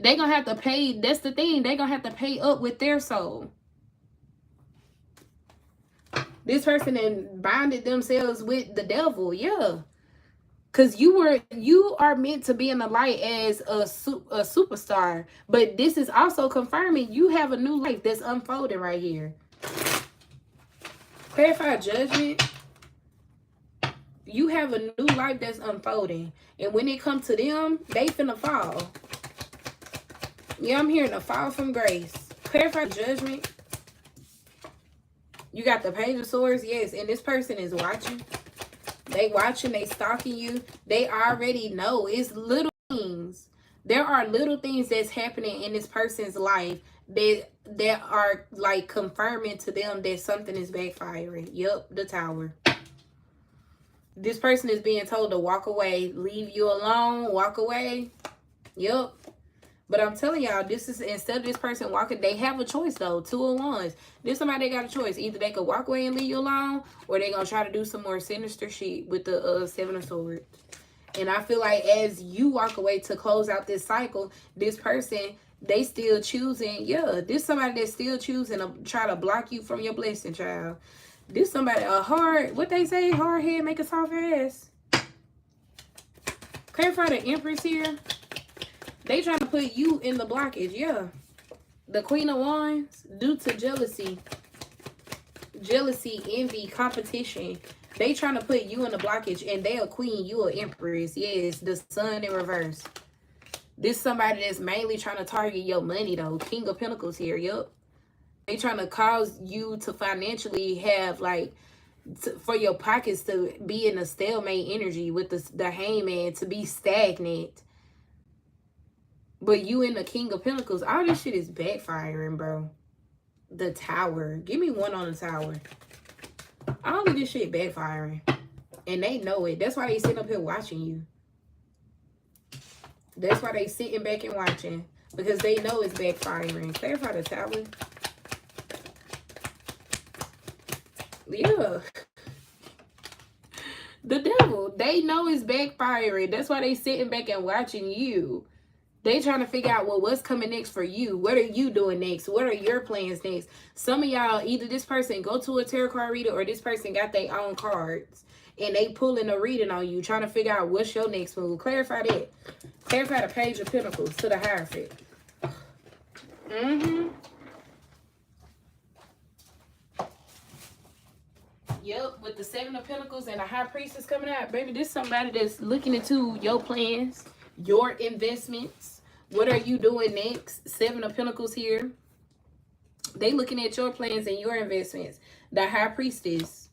They gonna have to pay. That's the thing. They gonna have to pay up with their soul. This person then bonded themselves with the devil. Yeah. Because you are meant to be in the light as a superstar. But this is also confirming you have a new life that's unfolding right here. Clarify Judgment. You have a new life that's unfolding. And when it comes to them, they finna fall. Yeah, I'm hearing a fall from grace. Clarify Judgment. You got the Page of Swords. Yes, and this person is watching. They watching. They stalking you. They already know. It's little things. There are little things that's happening in this person's life that are like confirming to them that something is backfiring. Yep, the Tower. This person is being told to walk away. Leave you alone. Walk away. Yep. But I'm telling y'all, this is, instead of this person walking, they have a choice though. 2 of Wands. This somebody got a choice. Either they could walk away and leave you alone, or they gonna try to do some more sinister shit with the 7 of Swords. And I feel like as you walk away to close out this cycle, this person, they still choosing. Yeah, this somebody that's still choosing to try to block you from your blessing, child. This somebody, what they say, hard head make a soft ass. Clarify the Empress here. They trying to put you in the blockage, yeah. The Queen of Wands, due to jealousy, envy, competition. They trying to put you in the blockage, and they a queen, you a empress. Yes, the Sun in reverse. This somebody that's mainly trying to target your money, though. King of Pentacles here, yep. They trying to cause you to financially have, like, for your pockets to be in a stalemate energy with the Hangman, to be stagnant. But you in the King of Pentacles, all this shit is backfiring, bro. The Tower. Give me one on the Tower. All of this shit backfiring. And they know it. That's why they sitting up here watching you. That's why they sitting back and watching. Because they know it's backfiring. Clarify the Tower. Yeah. The devil. They know it's backfiring. That's why they sitting back and watching you. They trying to figure out, well, what's coming next for you? What are you doing next? What are your plans next? Some of y'all, either this person go to a tarot card reader or this person got their own cards. And they pulling a reading on you, trying to figure out what's your next move. Clarify that. Clarify the Page of Pentacles to the Hierophant. Yep, with the Seven of Pentacles and the High Priestess coming out. Baby, this is somebody that's looking into your plans, your investments. What are you doing next? Seven of Pentacles here. They looking at your plans and your investments. The High Priestess.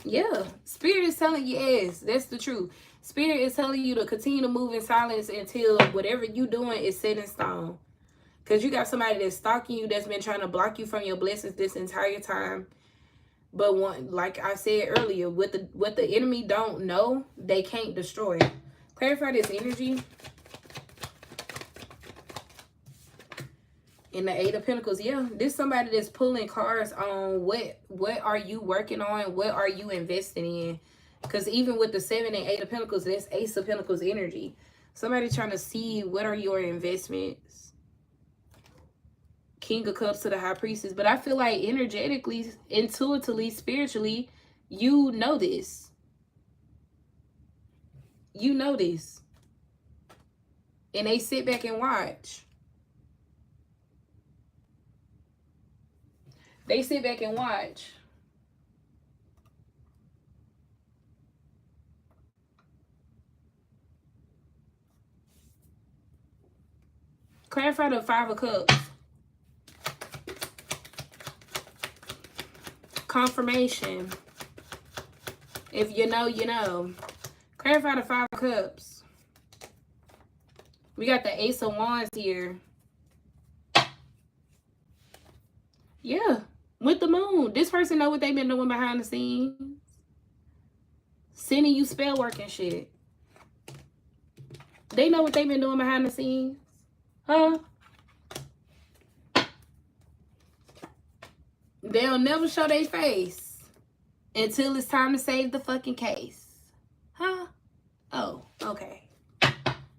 Yeah. Spirit is telling you, yes, that's the truth. Spirit is telling you to continue to move in silence until whatever you doing is set in stone. Because you got somebody that's stalking you, that's been trying to block you from your blessings this entire time. But like I said earlier, what the enemy don't know, they can't destroy. Clarify this energy. In the Eight of Pentacles, yeah, this somebody that's pulling cards on what are you working on, what are you investing in? Because even with the Seven and Eight of Pentacles, that's Ace of Pentacles energy. Somebody trying to see what are your investments. King of Cups to the High Priestess. But I feel like energetically, intuitively, spiritually, you know this. You know this. And they sit back and watch. They sit back and watch. Clarify the Five of Cups. Confirmation. If you know, you know. Clarify the Five of Cups. We got the Ace of Wands here. Yeah. With the moon. This person know what they've been doing behind the scenes. Sending you spell work and shit. They know what they've been doing behind the scenes. Huh? They'll never show their face until it's time to save the fucking case. Huh? Oh, okay.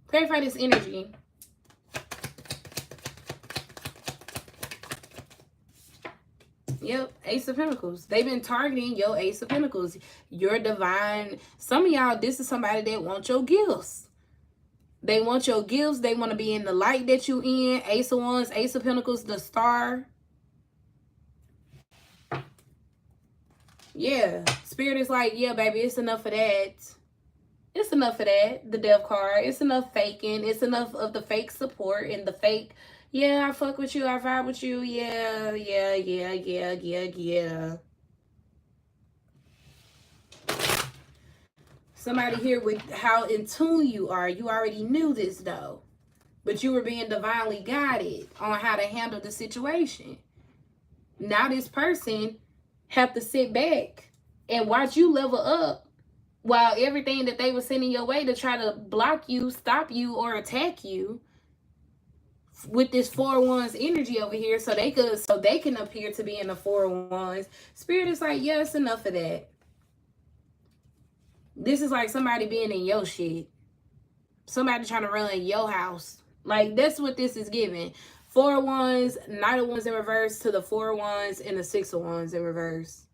Clarify this energy. Yep, Ace of Pentacles. They've been targeting your Ace of Pentacles. Your divine. Some of y'all, this is somebody that wants your gifts. They want your gifts. They want to be in the light that you in. Ace of Wands, Ace of Pentacles, the Star. Yeah. Spirit is like, yeah, baby, it's enough of that. It's enough of that. The Death card. It's enough faking. It's enough of the fake support and the fake... Yeah, I fuck with you. I vibe with you. Yeah. Somebody here with how in tune you are. You already knew this, though. But you were being divinely guided on how to handle the situation. Now this person have to sit back and watch you level up while everything that they were sending your way to try to block you, stop you, or attack you with this Four of Wands energy over here, so they can appear to be in the Four of Wands. Spirit is like, yeah, it's enough of that. This is like somebody being in your shit. Somebody trying to run your house. Like, that's what this is giving. Four of Wands, Knight of Wands in reverse to the Four of Wands and the Six of Wands in reverse.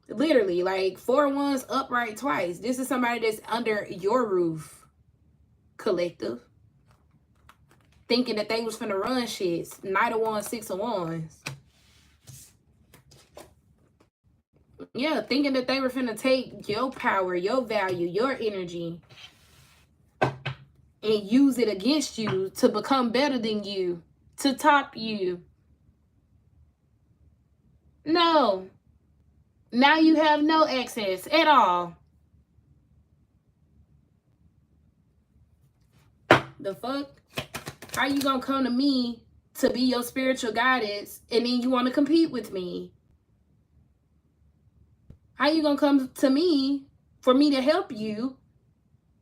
Literally, like, Four of Wands upright twice. This is somebody that's under your roof, collective. Thinking that they was finna run shits. Knight of Wands, Six of Wands. Yeah, thinking that they were finna take your power, your value, your energy, and use it against you to become better than you, to top you. No. Now you have no access at all. The fuck? How you gonna come to me to be your spiritual guidance and then you want to compete with me? How you gonna come to me for me to help you,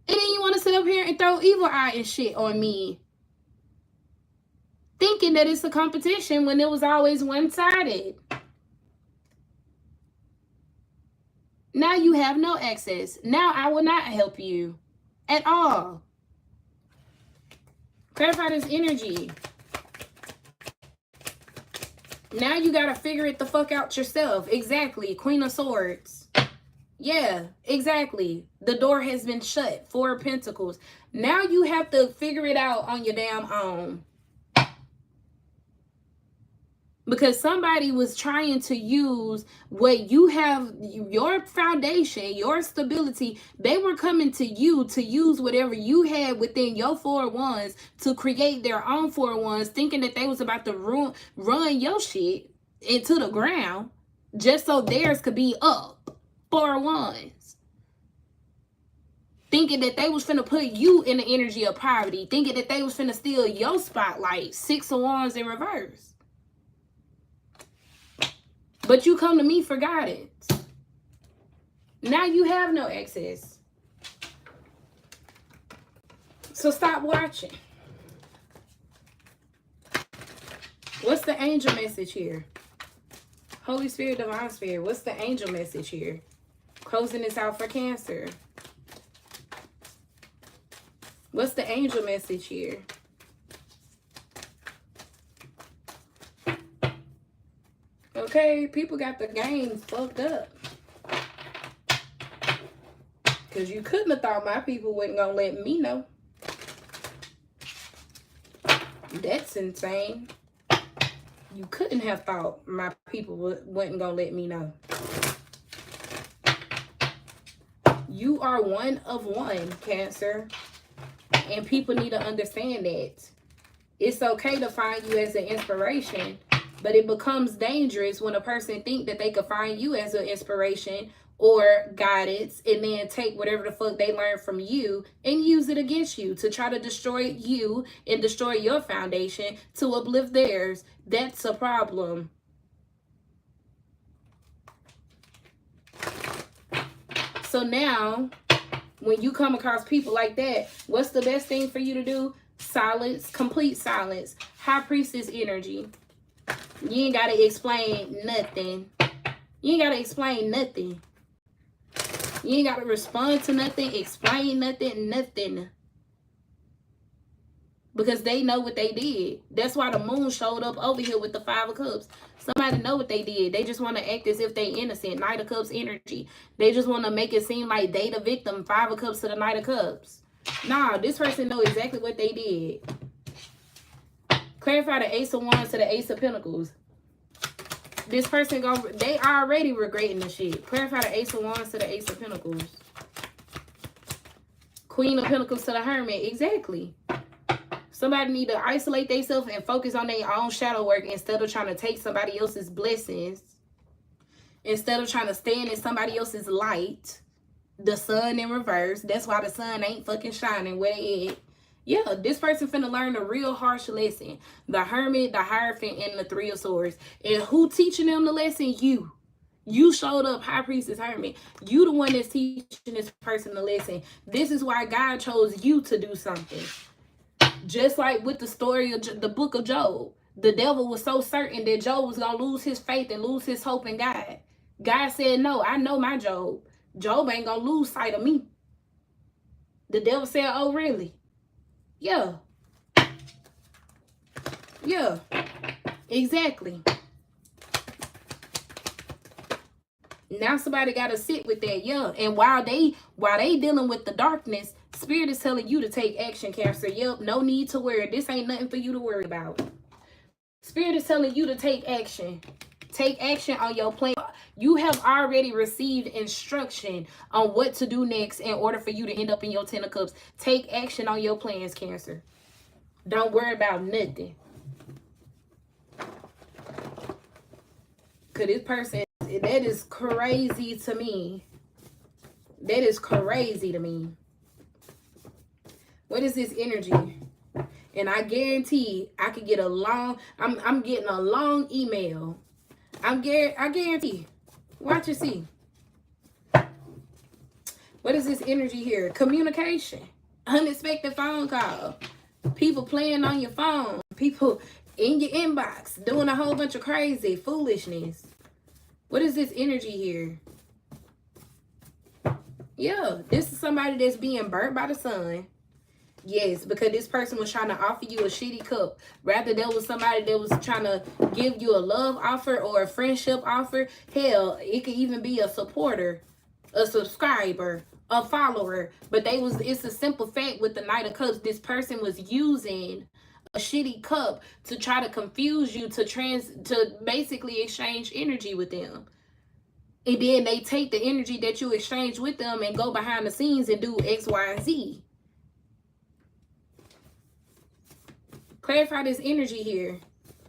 and then you want to sit up here and throw evil eye and shit on me, thinking that it's a competition when it was always one-sided? Now you have no access. Now I will not help you at all. Clarify this energy. Now you gotta figure it the fuck out yourself. Exactly. Queen of Swords. Yeah, exactly. The door has been shut. Four of Pentacles. Now you have to figure it out on your damn own. Because somebody was trying to use what you have, your foundation, your stability. They were coming to you to use whatever you had within your 4 of Wands to create their own 4 of Wands, thinking that they was about to run your shit into the ground just so theirs could be up. 4 of Wands. Thinking that they was finna put you in the energy of poverty. Thinking that they was finna steal your spotlight. 6 of Wands in reverse. But you come to me for guidance. Now you have no access. So stop watching. What's the angel message here? Holy Spirit, Divine Spirit. What's the angel message here? Closing this out for Cancer. What's the angel message here? Okay, people got the game fucked up. Because you couldn't have thought my people wasn't going to let me know. That's insane. You couldn't have thought my people wasn't going to let me know. You are one of one, Cancer. And people need to understand that. It's okay to find you as an inspiration. But it becomes dangerous when a person think that they could find you as an inspiration or guidance and then take whatever the fuck they learned from you and use it against you to try to destroy you and destroy your foundation to uplift theirs. That's a problem. So now, when you come across people like that, what's the best thing for you to do? Silence, complete silence. High Priestess energy. You ain't gotta explain nothing. You ain't gotta explain nothing. You ain't gotta respond to nothing, explain nothing. Because they know what they did. That's why the moon showed up over here with the 5 of Cups. Somebody know what they did. They just want to act as if they innocent. Knight of Cups energy. They just want to make it seem like they the victim. 5 of Cups to the Knight of Cups. Nah, this person know exactly what they did. Clarify the Ace of Wands to the Ace of Pentacles. This person they already regretting the shit. Clarify the Ace of Wands to the Ace of Pentacles. Queen of Pentacles to the Hermit. Exactly. Somebody need to isolate themselves and focus on their own shadow work instead of trying to take somebody else's blessings. Instead of trying to stand in somebody else's light. The sun in reverse. That's why the sun ain't fucking shining where they at. Yeah, this person finna learn a real harsh lesson. The Hermit, the Hierophant, and the 3 of Swords. And who teaching them the lesson? You. You showed up, High Priestess Hermit. You the one that's teaching this person the lesson. This is why God chose you to do something. Just like with the story of the book of Job. The devil was so certain that Job was going to lose his faith and lose his hope in God. God said, no, I know my Job. Job ain't going to lose sight of me. The devil said, oh, really? Yeah. Yeah. Exactly. Now somebody got to sit with that. Yeah. And while they dealing with the darkness, Spirit is telling you to take action, Cancer. Yep. No need to worry. This ain't nothing for you to worry about. Spirit is telling you to take action. Take action on your plan. You have already received instruction on what to do next in order for you to end up in your 10 of Cups. Take action on your plans, Cancer. Don't worry about nothing. Because this person, that is crazy to me. That is crazy to me. What is this energy? And I guarantee I could get a long, I'm getting a long email. I guarantee. Watch and see. What is this energy here? Communication. Unexpected phone call. People playing on your phone. People in your inbox doing a whole bunch of crazy foolishness. What is this energy here? Yeah, this is somebody that's being burnt by the sun. Yes, because this person was trying to offer you a shitty cup. Rather, there was somebody that was trying to give you a love offer or a friendship offer. Hell, it could even be a supporter, a subscriber, a follower. But it's a simple fact with the Knight of Cups. This person was using a shitty cup to try to confuse you, to basically exchange energy with them. And then they take the energy that you exchange with them and go behind the scenes and do X, Y, and Z. Clarify this energy here.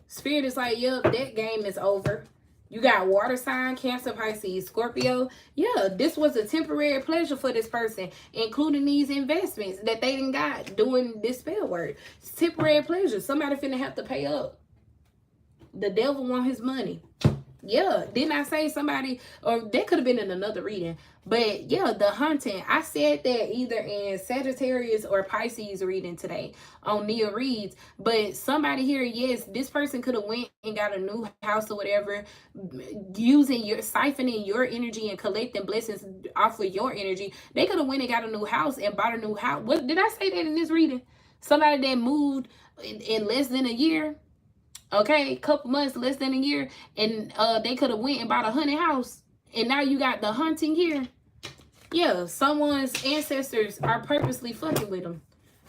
Spirit is like, yep, that game is over. You got water sign, Cancer, Pisces, Scorpio. Yeah, this was a temporary pleasure for this person, including these investments that they done got doing this spell work. It's temporary pleasure. Somebody finna have to pay up. The devil want his money. Yeah, didn't I say somebody, or that could have been in another reading, but yeah, the hunting. I said that either in Sagittarius or Pisces reading today on Nia Reads, but somebody here, yes, this person could have went and got a new house or whatever, siphoning your energy and collecting blessings off of your energy. They could have went and got a new house and bought a new house. What did I say that in this reading? Somebody that moved in less than a year. Okay, couple months, less than a year, and they could have went and bought a hunting house, and now you got the hunting here. Yeah, someone's ancestors are purposely fucking with them.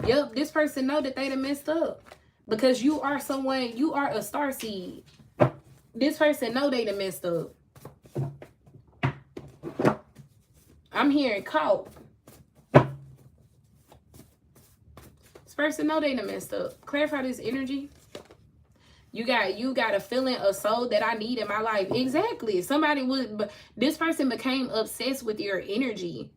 Yep, this person know that they done messed up because you are someone, you are a star seed. This person know they done messed up. I'm hearing caught. This person know they done messed up. Clarify this energy. You got a feeling of soul that I need in my life. Exactly. This person became obsessed with your energy.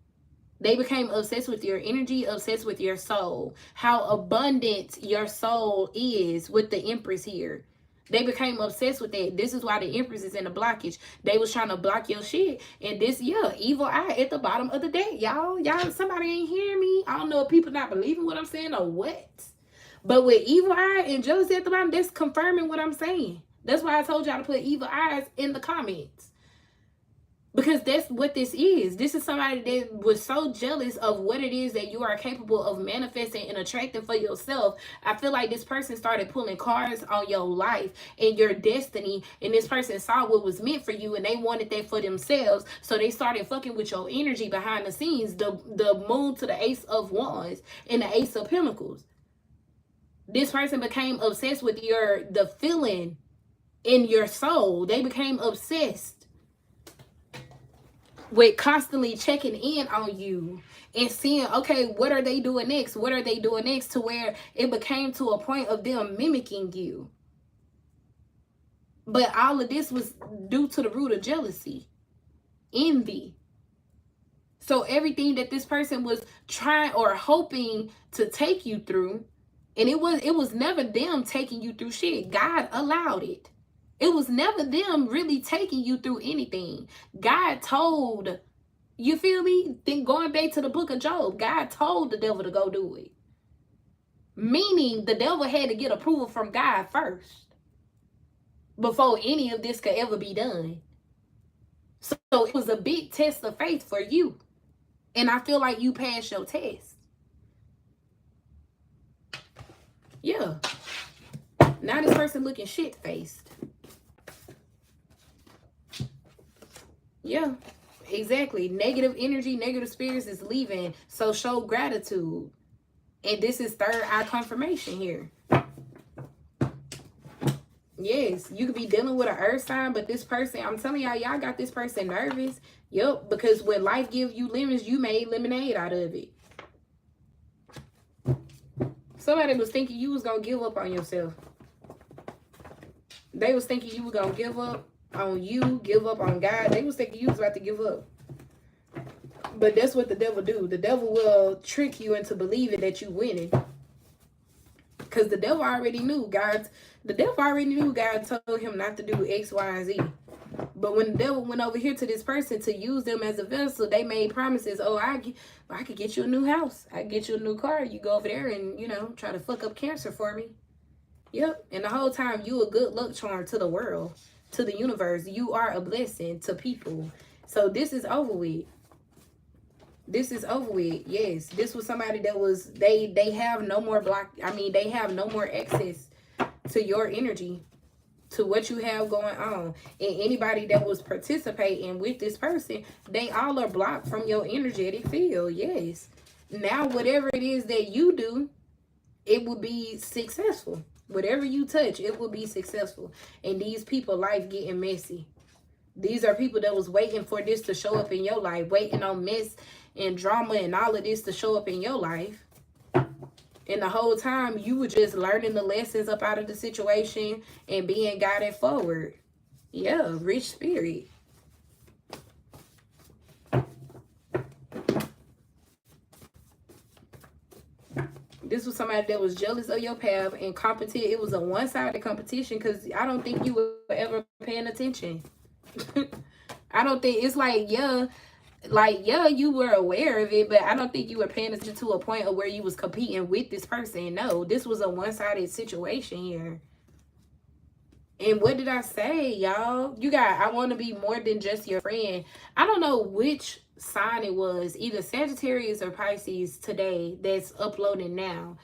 They became obsessed with your energy, obsessed with your soul. How abundant your soul is with the Empress here. They became obsessed with that. This is why the Empress is in a blockage. They was trying to block your shit. And this, yeah, evil eye at the bottom of the deck. Y'all, somebody ain't hearing me. I don't know if people not believing what I'm saying or what. But with evil eye and jealousy at the bottom, that's confirming what I'm saying. That's why I told y'all to put evil eyes in the comments. Because that's what this is. This is somebody that was so jealous of what it is that you are capable of manifesting and attracting for yourself. I feel like this person started pulling cards on your life and your destiny. And this person saw what was meant for you and they wanted that for themselves. So they started fucking with your energy behind the scenes. The moon to the Ace of Wands and the Ace of Pentacles. This person became obsessed with the feeling in your soul. They became obsessed with constantly checking in on you and seeing, okay, what are they doing next? What are they doing next? To where it became to a point of them mimicking you. But all of this was due to the root of jealousy, envy. So everything that this person was trying or hoping to take you through, and it was never them taking you through shit. God allowed it. It was never them really taking you through anything. God told, you feel me? Then going back to the book of Job, God told the devil to go do it. Meaning the devil had to get approval from God first before any of this could ever be done. So it was a big test of faith for you. And I feel like you passed your test. Yeah. Now this person looking shit-faced. Yeah, exactly. Negative energy, negative spirits is leaving. So show gratitude. And this is third eye confirmation here. Yes, you could be dealing with an earth sign, but this person, I'm telling y'all got this person nervous. Yep, because when life gives you lemons, you made lemonade out of it. Somebody was thinking you was going to give up on yourself. They was thinking you were going to give up on you, give up on God. They was thinking you was about to give up. But that's what the devil do. The devil will trick you into believing that you winning. Because the devil already knew God told him not to do X, Y, and Z. But when the devil went over here to this person to use them as a vessel, they made promises. Oh, I could get you a new house. I could get you a new car. You go over there and, you know, try to fuck up cancer for me. Yep. And the whole time you a good luck charm to the world, to the universe. You are a blessing to people. So this is over with. This is over with. Yes. This was somebody that was, they have no more they have no more access to your energy, to what you have going on. And anybody that was participating with this person, they all are blocked from your energetic field. Yes. Now, whatever it is that you do, it will be successful. Whatever you touch, it will be successful. And these people, life getting messy. These are people that was waiting for this to show up in your life, waiting on mess and drama and all of this to show up in your life. And the whole time, you were just learning the lessons up out of the situation and being guided forward. Yeah, rich spirit. This was somebody that was jealous of your path and competent. It was a one-sided competition because I don't think you were ever paying attention. I don't think, it's like, yeah, you were aware of it, but I don't think you were paying attention to a point of where you was competing with this person. No, this was a one-sided situation here. And what did I say, y'all? I want to be more than just your friend. I don't know which sign it was, either Sagittarius or Pisces today that's uploading now.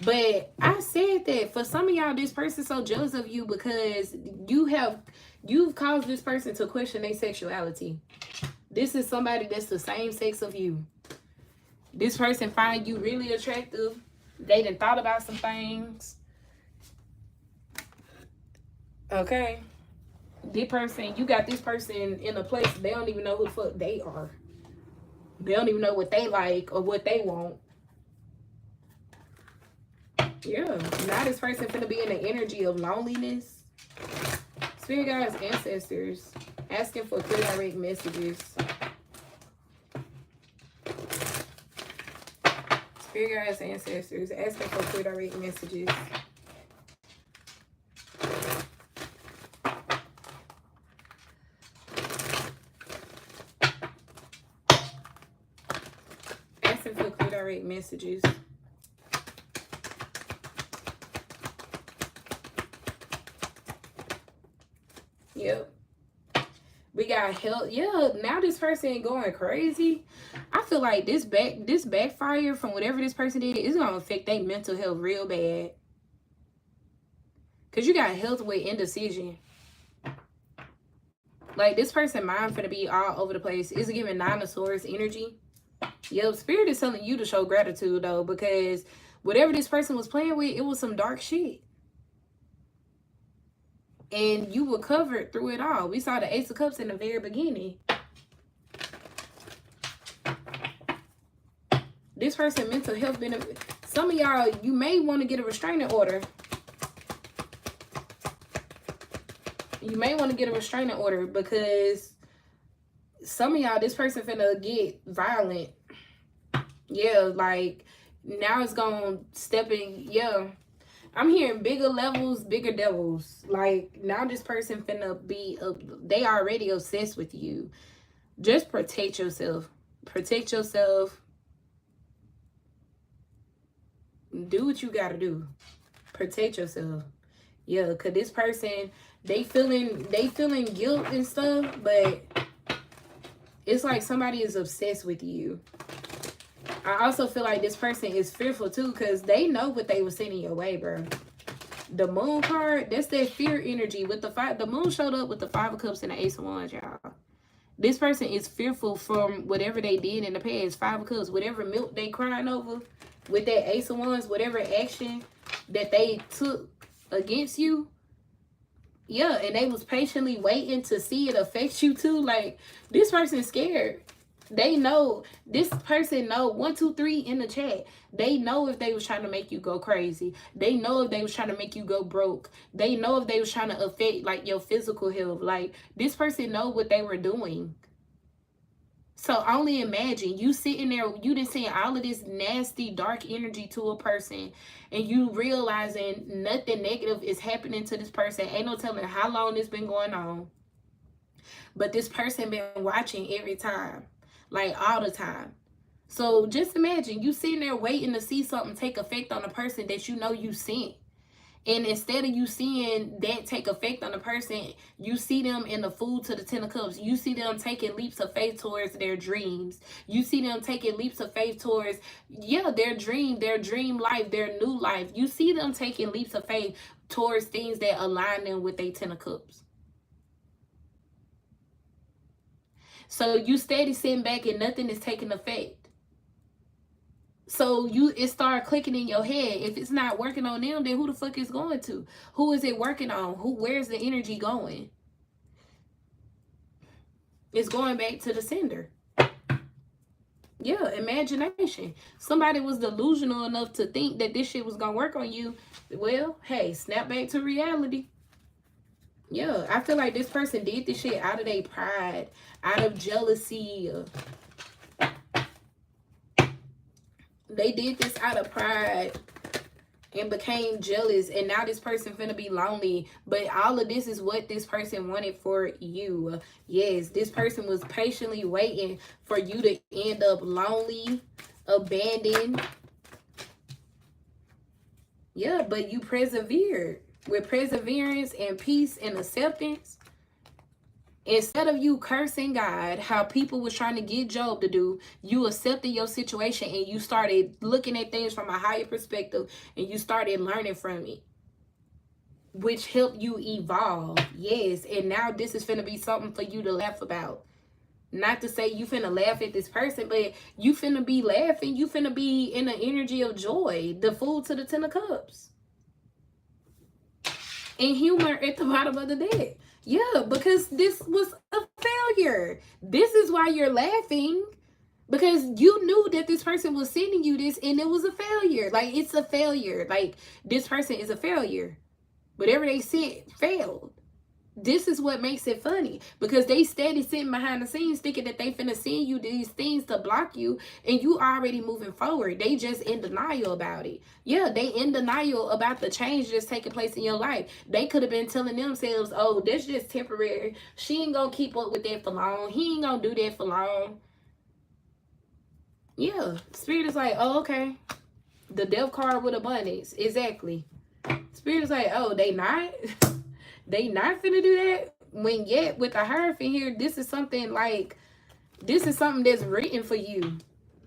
But I said that for some of y'all, this person's so jealous of you because you've caused this person to question their sexuality. This is somebody that's the same sex of you. This person find you really attractive. They done thought about some things. Okay. This person, you got this person in a place they don't even know who the fuck they are. They don't even know what they like or what they want. Yeah. Now this person finna be in the energy of loneliness. Spirit guides, ancestors, asking for clear direct messages. Spirit guides, ancestors, asking for clear direct messages. Asking for clear direct messages. Yep. We got help. Yeah, now this person going crazy. I feel like this backfire from whatever this person did is gonna affect their mental health real bad. Cause you got health with indecision. Like this person mind finna be all over the place. It's giving Nine of Swords energy. Yep, Spirit is telling you to show gratitude though, because whatever this person was playing with, it was some dark shit. And you were covered through it all. We saw the Ace of Cups in the very beginning. This person mental health benefit. Some of y'all, you may want to get a restraining order. You may want to get a restraining order because some of y'all, this person finna get violent. Yeah, like now it's gonna step in. Yeah. I'm hearing bigger levels, bigger devils. Like, now this person finna be, they already obsessed with you. Just protect yourself. Protect yourself. Do what you gotta do. Protect yourself. Yeah, because this person, they feeling guilt and stuff, but it's like somebody is obsessed with you. I also feel like this person is fearful too because they know what they were sending your way, bro. The Moon card, that's that fear energy. With the Moon showed up with the Five of Cups and the Ace of Wands, y'all. This person is fearful from whatever they did in the past. Five of Cups, whatever milk they crying over with that Ace of Wands, whatever action that they took against you. Yeah, and they was patiently waiting to see it affect you too. Like, this person's scared. They know, this person know, 1, 2, 3 in the chat. They know if they was trying to make you go crazy. They know if they was trying to make you go broke. They know if they was trying to affect like your physical health. Like, this person know what they were doing. So only imagine you sitting there, you done seen all of this nasty dark energy to a person and you realizing nothing negative is happening to this person. Ain't no telling how long it's been going on. But this person been watching every time, like all the time. So just imagine you sitting there waiting to see something take effect on a person that you know you sent. And instead of you seeing that take effect on the person, you see them in the Fool to the Ten of Cups. You see them taking leaps of faith towards their dreams. You see them taking leaps of faith towards, their dream life, their new life. You see them taking leaps of faith towards things that align them with their Ten of Cups. So you steady sitting back and nothing is taking effect. So it start clicking in your head. If it's not working on them, then who the fuck is going to? Who is it working on? Where's the energy going? It's going back to the sender. Yeah, imagination. Somebody was delusional enough to think that this shit was gonna work on you. Well, hey, snap back to reality. Yeah, I feel like this person did this shit out of their pride, out of jealousy. They did this out of pride and became jealous, and now this person finna be lonely. But all of this is what this person wanted for you. Yes, this person was patiently waiting for you to end up lonely, abandoned. Yeah, but you persevered. With perseverance and peace and acceptance, instead of you cursing God, how people was trying to get Job to do, you accepted your situation and you started looking at things from a higher perspective and you started learning from it, which helped you evolve. Yes, and now this is finna be something for you to laugh about. Not to say you finna laugh at this person, but you finna be laughing. You finna be in the energy of joy. The Fool to the Ten of Cups. And humor at the bottom of the deck. Yeah, because this was a failure. This is why you're laughing. Because you knew that this person was sending you this and it was a failure. Like, it's a failure. Like, this person is a failure. Whatever they sent failed. This is what makes it funny, because they steady sitting behind the scenes thinking that they finna send you these things to block you, and you already moving forward. They just in denial about it. Yeah, they in denial about the change that's taking place in your life. They could have been telling themselves, oh, that's just temporary. She ain't gonna keep up with that for long. He ain't gonna do that for long. Yeah, Spirit is like, oh, okay. The Death card with abundance. Exactly. Spirit is like, oh, they not? They not finna do that? When yet with the Hierophant here, this is something that's written for you.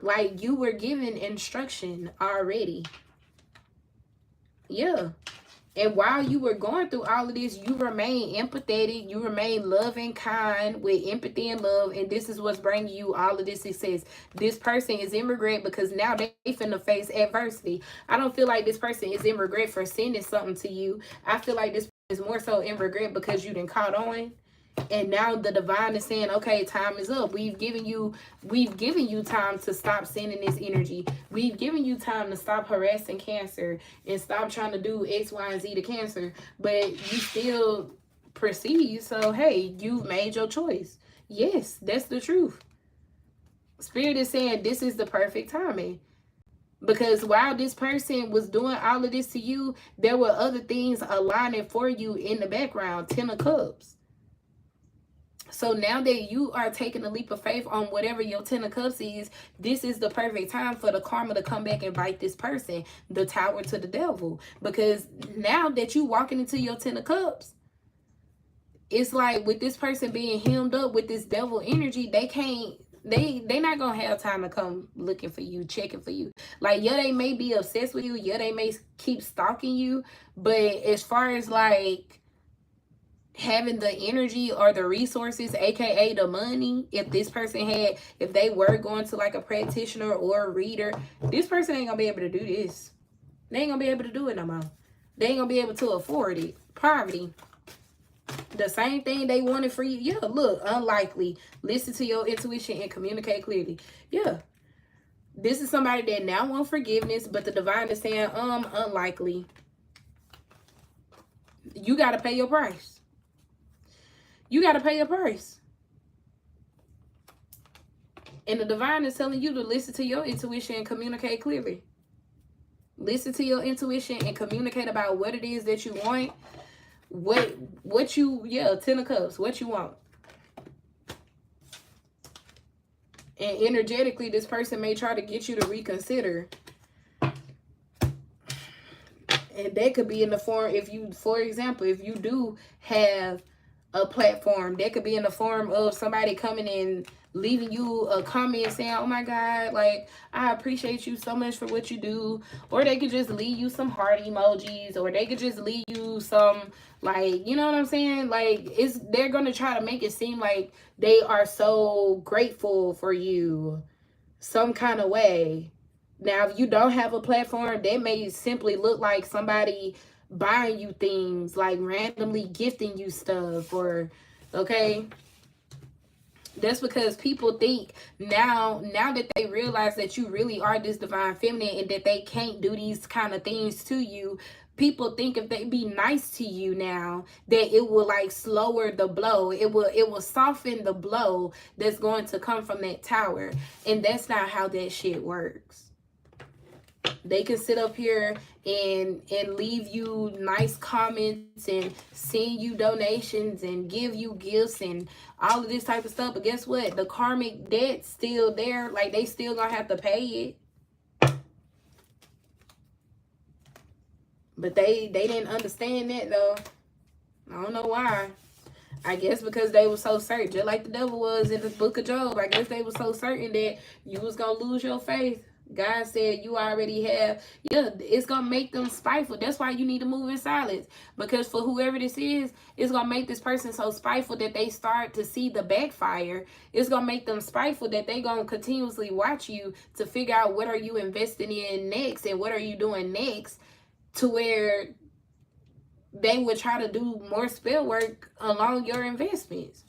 Like, you were given instruction already. Yeah. And while you were going through all of this, you remain empathetic. You remain loving, kind, with empathy and love. And this is what's bringing you all of this success. This person is in regret because now they finna face adversity. I don't feel like this person is in regret for sending something to you. I feel like this is more so in regret because you done caught on. And now the divine is saying, okay, time is up. We've given you time to stop sending this energy. We've given you time to stop harassing Cancer and stop trying to do X, Y, and Z to Cancer. But you still proceed. So, hey, you've made your choice. Yes, that's the truth. Spirit is saying this is the perfect timing. Because while this person was doing all of this to you, there were other things aligning for you in the background. 10 of Cups. So now that you are taking a leap of faith on whatever your 10 of Cups is, this is the perfect time for the karma to come back and bite this person. The Tower to the Devil. Because now that you walking into your 10 of Cups, it's like with this person being hemmed up with this devil energy, they not gonna have time to come looking for you, checking for you. Like, yeah, they may be obsessed with you. Yeah, they may keep stalking you. But as far as like having the energy or the resources, aka the money, if they were going to like a practitioner or a reader, this person ain't gonna be able to do this. They ain't gonna be able to do it no more. They ain't gonna be able to afford it. Poverty. The same thing they wanted for you. Yeah, look, unlikely. Listen to your intuition and communicate clearly. Yeah. This is somebody that now wants forgiveness, but the divine is saying, unlikely. You gotta pay your price. You got to pay a price. And the divine is telling you to listen to your intuition and communicate clearly. Listen to your intuition and communicate about what it is that you want. What you, 10 of Cups, what you want. And energetically, this person may try to get you to reconsider. And that could be in the form, if you, for example, if you do have a platform, that could be in the form of somebody coming in, leaving you a comment saying, oh my God, like, I appreciate you so much for what you do. Or they could just leave you some heart emojis, or they could just leave you some, like, you know what I'm saying? Like, they're going to try to make it seem like they are so grateful for you some kind of way. Now, if you don't have a platform, that may simply look like somebody buying you things, like randomly gifting you stuff, or, okay? That's because people think now that they realize that you really are this divine feminine and that they can't do these kind of things to you, people think if they be nice to you now, that it will like slower the blow. It will soften the blow that's going to come from that tower. And that's not how that shit works. They can sit up here and leave you nice comments and send you donations and give you gifts and all of this type of stuff. But guess what? The karmic debt's still there. Like, they still gonna have to pay it. But they didn't understand that, though. I don't know why. I guess because they were so certain, just like the devil was in the book of Job. I guess they were so certain that you was gonna lose your faith. God said you already have. Yeah, it's gonna make them spiteful. That's why you need to move in silence. Because for whoever this is, it's gonna make this person so spiteful that they start to see the backfire. It's gonna make them spiteful that they gonna continuously watch you to figure out what are you investing in next and what are you doing next, to where they would try to do more spell work along your investments.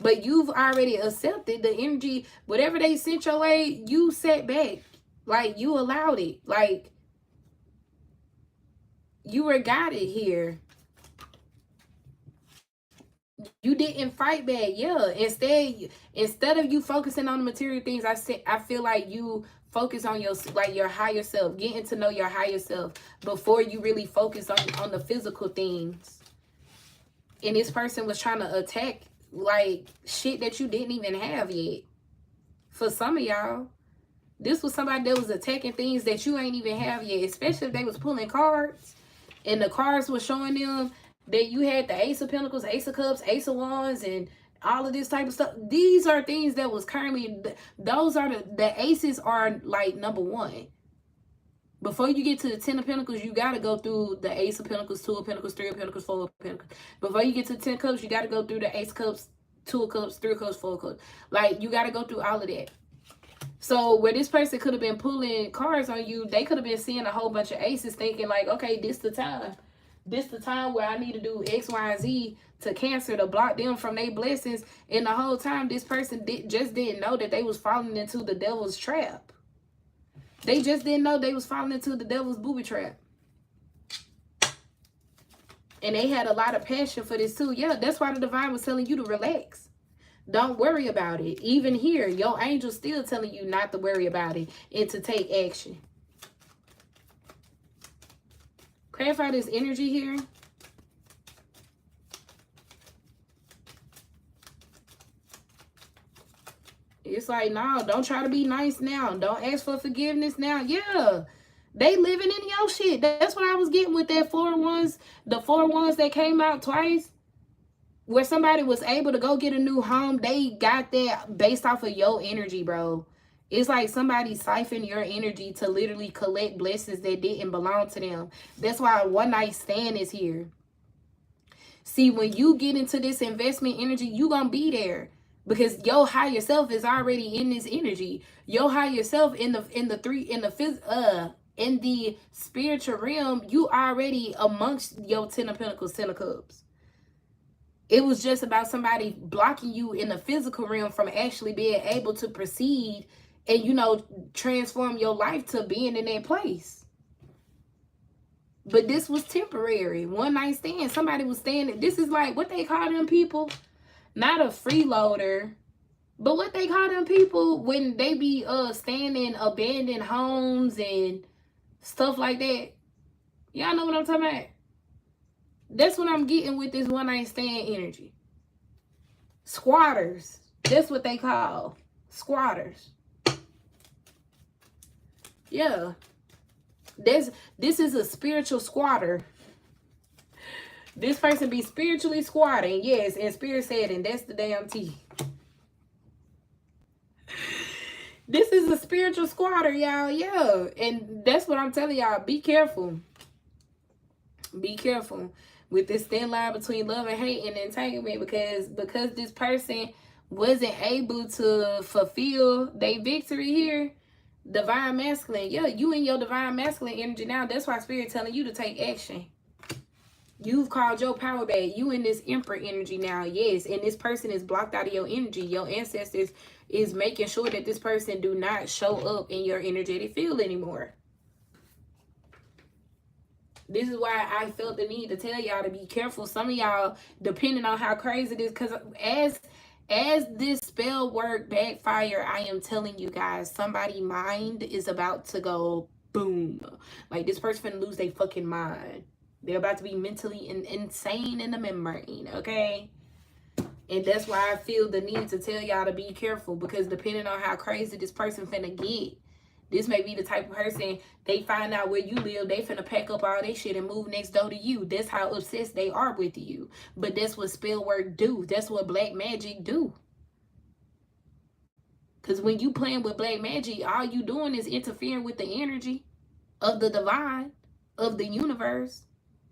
But you've already accepted the energy. Whatever they sent your way, you sat back. Like, you allowed it. Like, you were guided here. You didn't fight back. Yeah. Instead of you focusing on the material things, I feel like you focus on your higher self, getting to know your higher self before you really focus on the physical things. And this person was trying to attack like shit that you didn't even have yet. For some of y'all, this was somebody that was attacking things that you ain't even have yet, especially if they was pulling cards and the cards were showing them that you had the Ace of Pentacles, Ace of Cups, Ace of Wands, and all of this type of stuff. These are things that was currently, those are the aces are like number one. Before you get to the 10 of Pentacles, you got to go through the Ace of Pentacles, 2 of Pentacles, 3 of Pentacles, 4 of Pentacles. Before you get to the 10 of Cups, you got to go through the Ace of Cups, 2 of Cups, 3 of Cups, 4 of Cups. Like, you got to go through all of that. So where this person could have been pulling cards on you, they could have been seeing a whole bunch of aces thinking like, okay, this the time. This the time where I need to do X, Y, and Z to Cancer, to block them from their blessings. And the whole time, this person just didn't know that they was falling into the devil's trap. They just didn't know they was falling into the devil's booby trap. And they had a lot of passion for this too. Yeah, that's why the divine was telling you to relax. Don't worry about it. Even here, your angel's still telling you not to worry about it and to take action. Clarify this energy here. It's like, no, don't try to be nice now. Don't ask for forgiveness now. Yeah, they living in your shit. That's what I was getting with that 4 ones. The 4 ones that came out twice. Where somebody was able to go get a new home, they got that based off of your energy, bro. It's like somebody siphoned your energy to literally collect blessings that didn't belong to them. That's why a one night stand is here. See, when you get into this investment energy, you gonna be there because your higher self is already in this energy. Your higher self in the spiritual realm, you already amongst your 10 of Pentacles, 10 of Cups. It was just about somebody blocking you in the physical realm from actually being able to proceed and, you know, transform your life to being in that place. But this was temporary. One night stand. Somebody was standing. This is like what they call them people. Not a freeloader. But what they call them people when they be staying in abandoned homes and stuff like that. Y'all know what I'm talking about? That's what I'm getting with this one night stand energy. Squatters. That's what they call Squatters. Yeah. This is a spiritual squatter. This person be spiritually squatting. Yes, and Spirit said, and that's the damn tea. This is a spiritual squatter, y'all. Yeah. And that's what I'm telling y'all. Be careful. Be careful with this thin line between love and hate and entanglement, because this person wasn't able to fulfill their victory here. Divine masculine. Yeah, you in your divine masculine energy now. That's why Spirit telling you to take action. You've called your power back. You in this emperor energy now. Yes, and this person is blocked out of your energy. Your ancestors is making sure that this person do not show up in your energetic field anymore. This is why I felt the need to tell y'all to be careful. Some of y'all, depending on how crazy it is, because as this spell work backfire, I am telling you guys, somebody's mind is about to go boom. Like, this person finna lose their fucking mind. They're about to be mentally insane in the membrane, okay? And that's why I feel the need to tell y'all to be careful, because depending on how crazy this person finna get, this may be the type of person, they find out where you live, they finna pack up all their shit and move next door to you. That's how obsessed they are with you. But that's what spell work do. That's what black magic do. Because when you playing with black magic, all you doing is interfering with the energy of the divine, of the universe,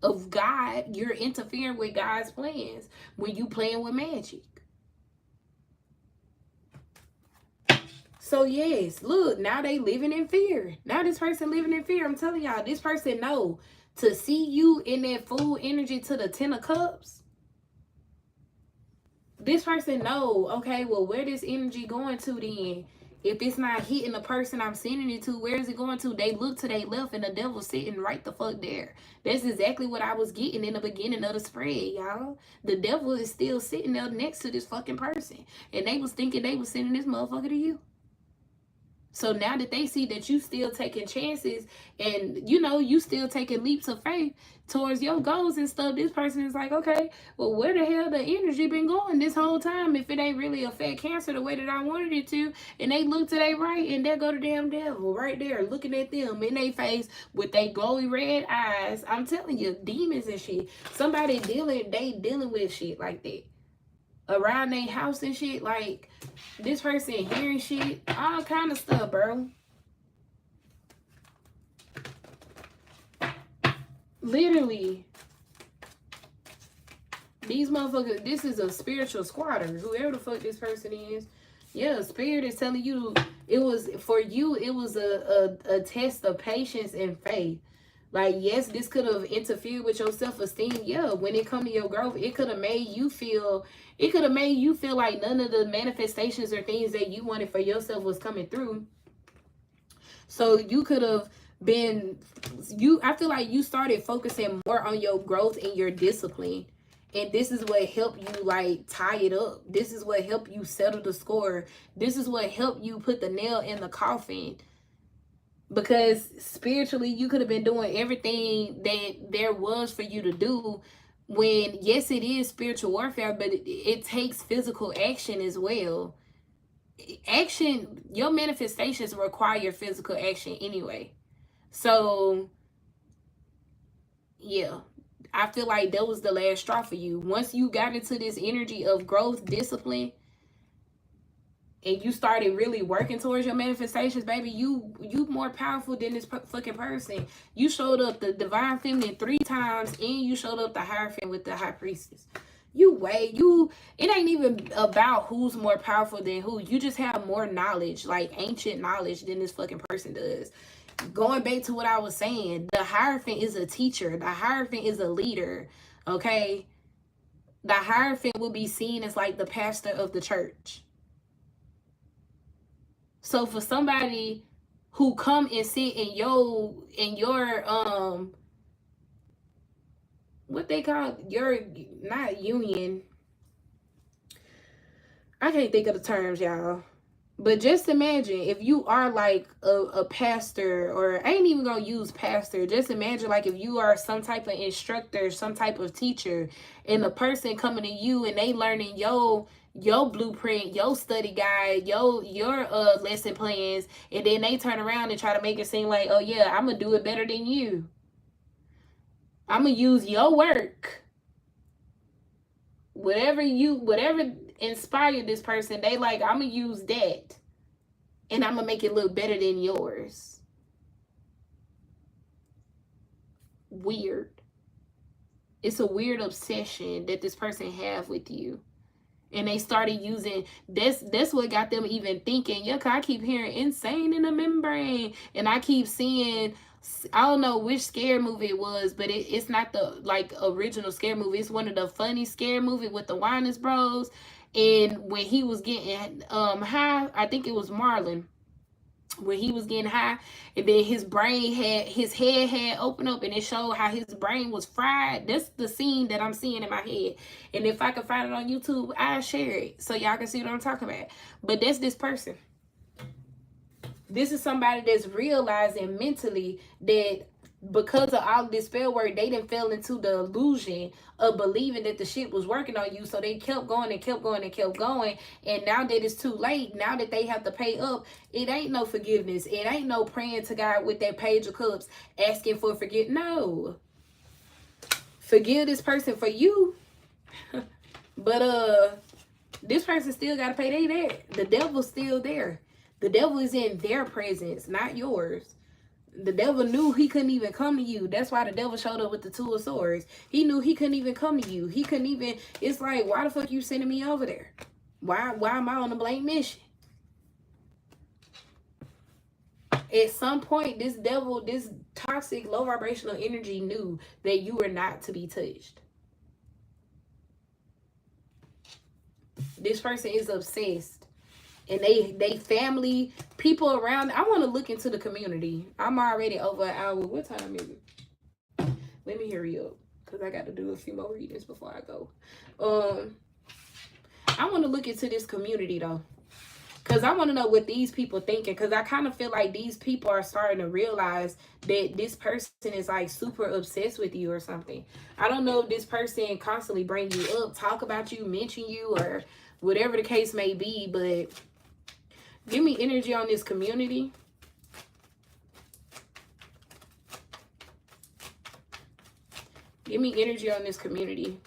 of God. You're interfering with God's plans when you playing with magic. So yes, look, now they living in fear. Now this person living in fear. I'm telling y'all, this person know to see you in that full energy to the 10 of cups. This person know, okay, well, where this energy going to then? If it's not hitting the person I'm sending it to, where is it going to? They look to their left and the devil's sitting right the fuck there. That's exactly what I was getting in the beginning of the spread, y'all. The devil is still sitting there next to this fucking person. And they was thinking they was sending this motherfucker to you. So now that they see that you still taking chances and, you know, you still taking leaps of faith towards your goals and stuff, this person is like, okay, well, where the hell the energy been going this whole time if it ain't really affect Cancer the way that I wanted it to? And they look to their right and there go the damn devil right there looking at them in their face with their glowy red eyes. I'm telling you, demons and shit. Somebody dealing with shit like that. Around their house and shit, like this person hearing shit, all kind of stuff, bro. Literally, these motherfuckers, this is a spiritual squatter, whoever the fuck this person is. Yeah, Spirit is telling you, it was, for you, it was a test of patience and faith. Like, yes, this could have interfered with your self-esteem. Yeah, when it come to your growth, it could have made you feel, like none of the manifestations or things that you wanted for yourself was coming through. So you could have been, I feel like you started focusing more on your growth and your discipline. And this is what helped you, like, tie it up. This is what helped you settle the score. This is what helped you put the nail in the coffin. Because spiritually, you could have been doing everything that there was for you to do, when, yes, it is spiritual warfare, but it takes physical action as well. Action, your manifestations require physical action anyway. So, yeah, I feel like that was the last straw for you. Once you got into this energy of growth, discipline, and you started really working towards your manifestations, baby, you more powerful than this fucking person. You showed up the divine feminine 3 times, and you showed up the Hierophant with the high priestess. It ain't even about who's more powerful than who. You just have more knowledge, like ancient knowledge, than this fucking person does. Going back to what I was saying, the Hierophant is a teacher. The Hierophant is a leader, okay? The Hierophant will be seen as like the pastor of the church. So for somebody who come and sit in your what they call your, not union, I can't think of the terms, y'all, but just imagine if you are like a pastor, or I ain't even gonna use pastor, just imagine like if you are some type of instructor, some type of teacher, and the person coming to you and they learning your your blueprint, your study guide, your lesson plans, and then they turn around and try to make it seem like, oh yeah, I'm gonna do it better than you. I'm gonna use your work. Whatever inspired this person, they like, I'm gonna use that, and I'm gonna make it look better than yours. Weird. It's a weird obsession that this person have with you. And they started using that's what got them even thinking, yeah, cause I keep hearing insane in the membrane, and I keep seeing, I don't know which scare movie it was, but it's not the like original scare movie. It's one of the funny scare movie with the Winans Bros. And when he was getting high, I think it was Marlon, when he was getting high, and then his head had opened up, and it showed how his brain was fried. That's the scene that I'm seeing in my head. And if I can find it on YouTube, I'll share it so y'all can see what I'm talking about. But that's this person. This is somebody that's realizing mentally that because of all this spell work, they didn't fell into the illusion of believing that the shit was working on you. So they kept going and kept going and kept going. And now that it's too late, now that they have to pay up, it ain't no forgiveness. It ain't no praying to God with that Page of Cups asking for forgiveness. No. Forgive this person for you. But this person still got to pay their debt. The devil's still there. The devil is in their presence, not yours. The devil knew he couldn't even come to you. That's why the devil showed up with the Two of Swords. He knew he couldn't even come to you. He couldn't even, it's like, why the fuck you sending me over there? Why am I on a blank mission? At some point, this devil, this toxic, low vibrational energy knew that you were not to be touched. This person is obsessed. And they family, people around. I want to look into the community. I'm already over an hour. What time is it? Let me hurry up, because I got to do a few more readings before I go. I want to look into this community, though. Because I want to know what these people thinking. Because I kind of feel like these people are starting to realize that this person is like super obsessed with you or something. I don't know if this person constantly bring you up, talk about you, mention you, or whatever the case may be, but give me energy on this community. Give me energy on this community.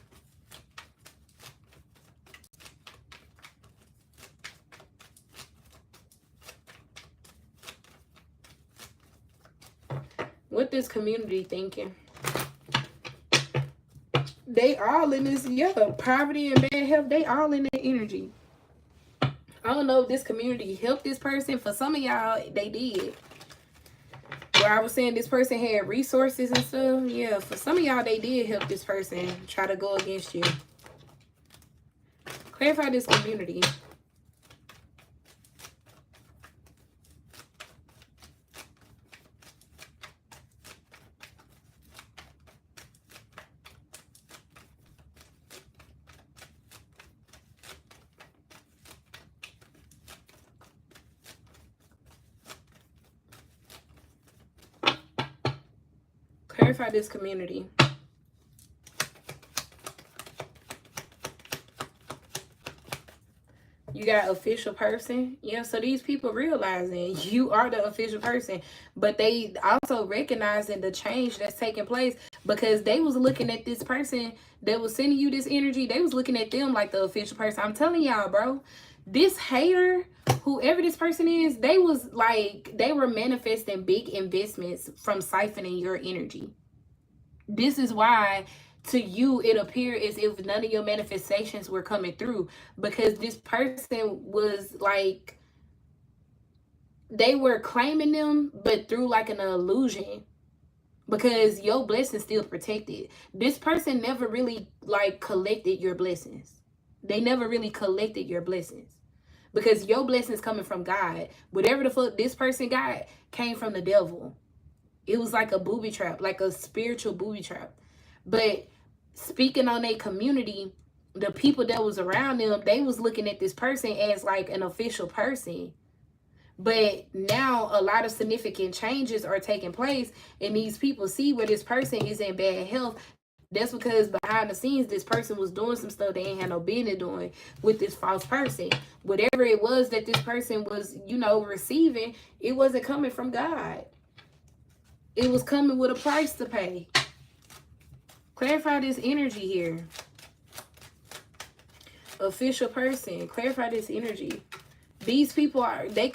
What this community thinking? They all in this, yeah, poverty and bad health, they all in that energy. I don't know if this community helped this person. For some of y'all, they did. Where I was saying this person had resources and stuff. Yeah, for some of y'all, they did help this person try to go against you. Clarify this community. Clarify this community. You got official person. Yeah, so these people realizing you are the official person, but they also recognizing the change that's taking place, because they was looking at this person that was sending you this energy. They was looking at them like the official person. I'm telling y'all, bro, this hater, whoever this person is, they was like, they were manifesting big investments from siphoning your energy. This is why to you it appeared as if none of your manifestations were coming through, because this person was like, they were claiming them, but through like an illusion, because your blessings still protected. This person never really like collected your blessings. They never really collected your blessings, because your blessings coming from God. Whatever the fuck this person got came from the devil. It was like a booby trap, like a spiritual booby trap. But speaking on their community, the people that was around them, they was looking at this person as like an official person. But now a lot of significant changes are taking place, and these people see where this person is in bad health. That's because behind the scenes, this person was doing some stuff they ain't had no business doing with this false person. Whatever it was that this person was, you know, receiving, it wasn't coming from God. It was coming with a price to pay. Clarify this energy here. Official person, clarify this energy. These people are, they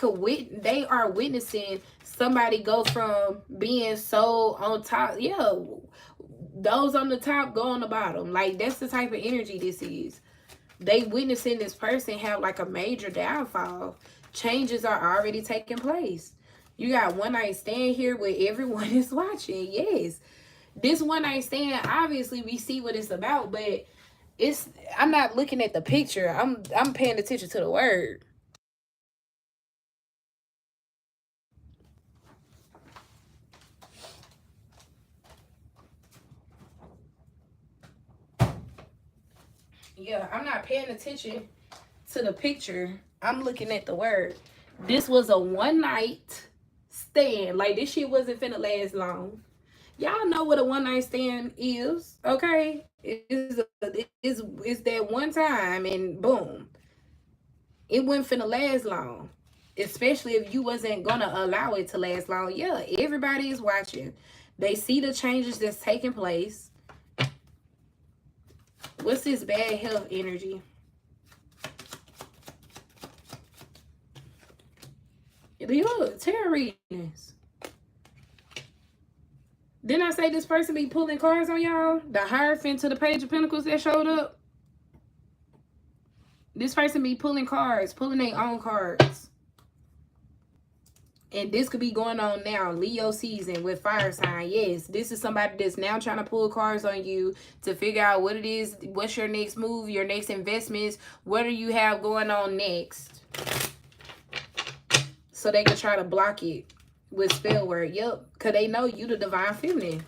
are witnessing somebody go from being so on top. Yeah, those on the top go on the bottom. Like, that's the type of energy this is. They witnessing this person have like a major downfall. Changes are already taking place. You got one night stand here where everyone is watching. Yes, this one night stand, obviously we see what it's about, but I'm not looking at the picture. I'm paying attention to the word. Yeah, I'm not paying attention to the picture. I'm looking at the word. This was a one night stand. Like, this shit wasn't finna last long. Y'all know what a one night stand is, okay? It's that one time and boom. It wasn't finna last long. Especially if you wasn't gonna allow it to last long. Yeah, everybody is watching. They see the changes that's taking place. What's this bad health energy? Look, tarot readings. Didn't I say this person be pulling cards on y'all? The Hierophant to the Page of Pentacles that showed up. This person be pulling cards, pulling their own cards. And this could be going on now. Leo season with fire sign. Yes, this is somebody that's now trying to pull cards on you to figure out what it is. What's your next move, your next investments. What do you have going on next? So they can try to block it with spellwork. Yep, because they know you the divine feminine.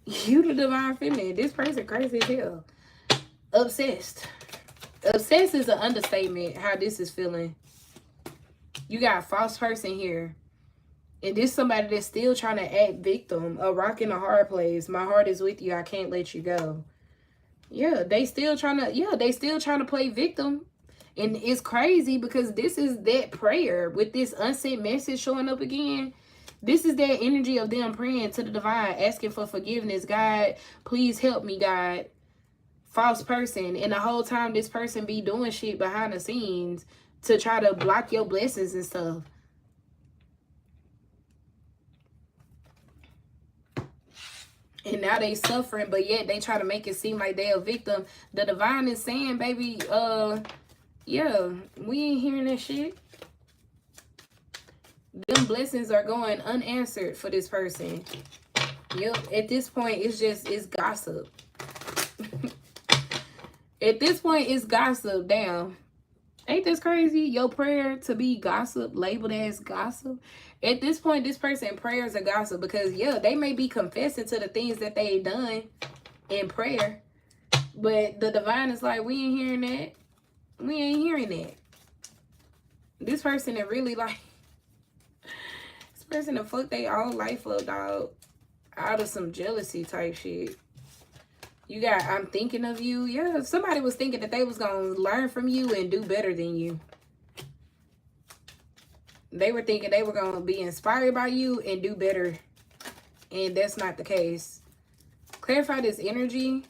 You the divine feminine. This person crazy as hell. Obsessed. Obsessed is an understatement how this is feeling. You got a false person here. And this somebody that's still trying to act victim. A rock in a hard place. My heart is with you. I can't let you go. Yeah, they still trying to play victim. And it's crazy because this is that prayer with this unsent message showing up again. This is that energy of them praying to the divine, asking for forgiveness. God, please help me, God. False person. And the whole time this person be doing shit behind the scenes to try to block your blessings and stuff. And now they suffering, but yet they try to make it seem like they a victim. The divine is saying, baby, yeah, we ain't hearing that shit. Them blessings are going unanswered for this person. Yep, at this point, it's gossip. At this point, it's gossip. Damn. Ain't this crazy? Your prayer to be gossip, labeled as gossip. At this point, this person prayers are gossip because, yeah, they may be confessing to the things that they done in prayer. But the divine is like, we ain't hearing that. We ain't hearing that. This person that really like, this person that fucked their own life up, dog, out of some jealousy type shit. You got, I'm thinking of you. Yeah, somebody was thinking that they was going to learn from you and do better than you. They were thinking they were going to be inspired by you and do better. And that's not the case. Clarify this energy.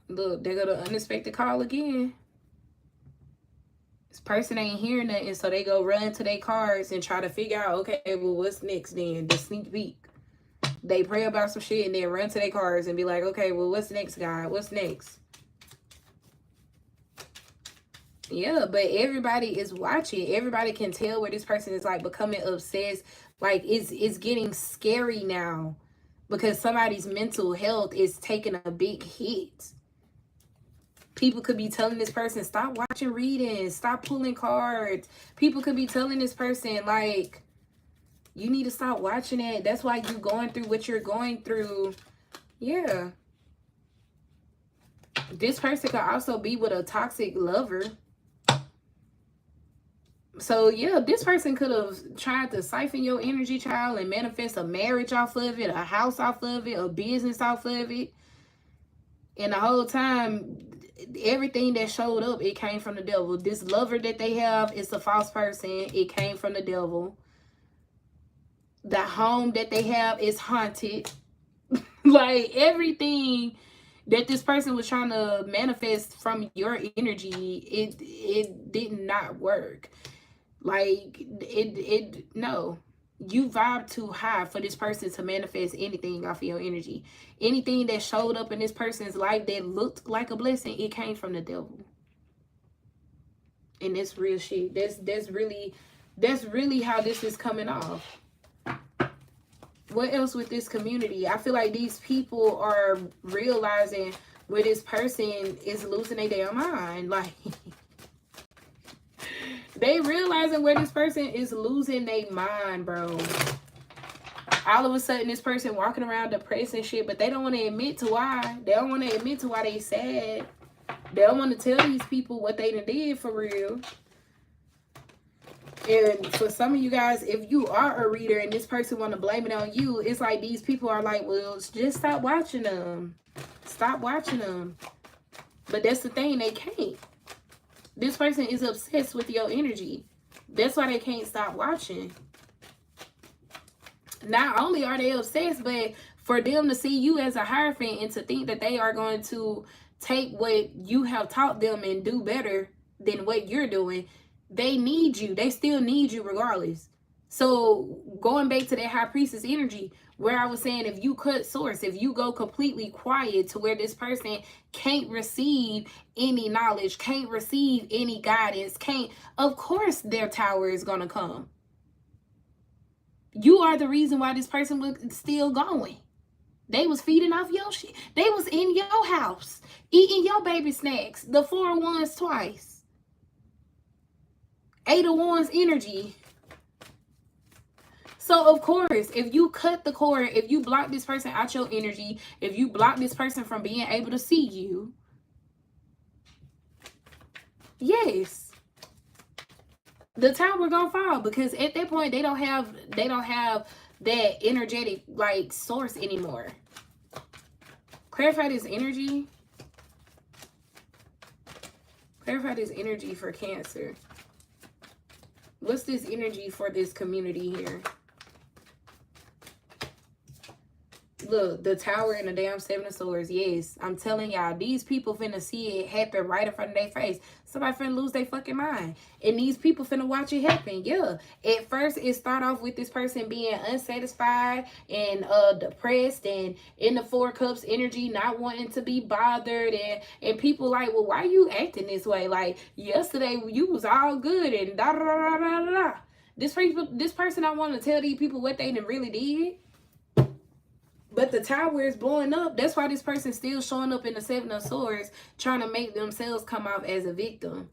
Look, they got an unexpected call again. This person ain't hearing nothing, so they go run to their cards and try to figure out, okay, well, what's next then? The sneak peek. They pray about some shit and then run to their cards and be like, okay, well, what's next, God? What's next? Yeah, but everybody is watching. Everybody can tell where this person is like becoming obsessed. Like it's getting scary now because somebody's mental health is taking a big hit. People could be telling this person, stop watching readings, stop pulling cards. People could be telling this person, like, you need to stop watching it. That's why you're going through what you're going through. Yeah. This person could also be with a toxic lover. So yeah, this person could have tried to siphon your energy, child, and manifest a marriage off of it, a house off of it, a business off of it. And the whole time, everything that showed up, it came from the devil. This lover that they have is a false person. It came from the devil. The home that they have is haunted. Like, everything that this person was trying to manifest from your energy, it did not work. Like, no. You vibe too high for this person to manifest anything off of your energy. Anything that showed up in this person's life that looked like a blessing, it came from the devil. And that's real shit. That's really how this is coming off. What else with this community? I feel like these people are realizing where this person is losing their damn mind. Like, they realizing where this person is losing their mind, bro. All of a sudden, this person walking around depressed and shit, but they don't want to admit to why. They don't want to admit to why they sad. They don't want to tell these people what they done did for real. And for some of you guys, if you are a reader and this person want to blame it on you, it's like these people are like, well, just stop watching them. Stop watching them. But that's the thing, they can't. This person is obsessed with your energy. That's why they can't stop watching. Not only are they obsessed, but for them to see you as a hierophant and to think that they are going to take what you have taught them and do better than what you're doing, they need you. They still need you regardless. So going back to that high priestess energy, where I was saying, if you cut source, if you go completely quiet to where this person can't receive any knowledge, can't receive any guidance, of course their tower is going to come. You are the reason why this person was still going. They was feeding off your shit. They was in your house, eating your baby snacks, the 4 of Wands twice. 8 of Wands energy. So, of course, if you cut the cord, if you block this person out your energy, if you block this person from being able to see you, yes, the tower gonna fall, because at that point they don't have that energetic like source anymore. Clarify this energy. Clarify this energy for Cancer. What's this energy for this community here? Look, the tower and the damn 7 of Swords. Yes, I'm telling y'all, these people finna see it happen right in front of their face. Somebody finna lose their fucking mind. And these people finna watch it happen. Yeah. At first, it start off with this person being unsatisfied and depressed and in the 4 Cups energy, not wanting to be bothered. And people like, well, why you acting this way? Like, yesterday, you was all good and da da da da da da. This person, I want to tell these people what they really did. But the tower is blowing up. That's why this person's still showing up in the 7 of Swords, trying to make themselves come off as a victim.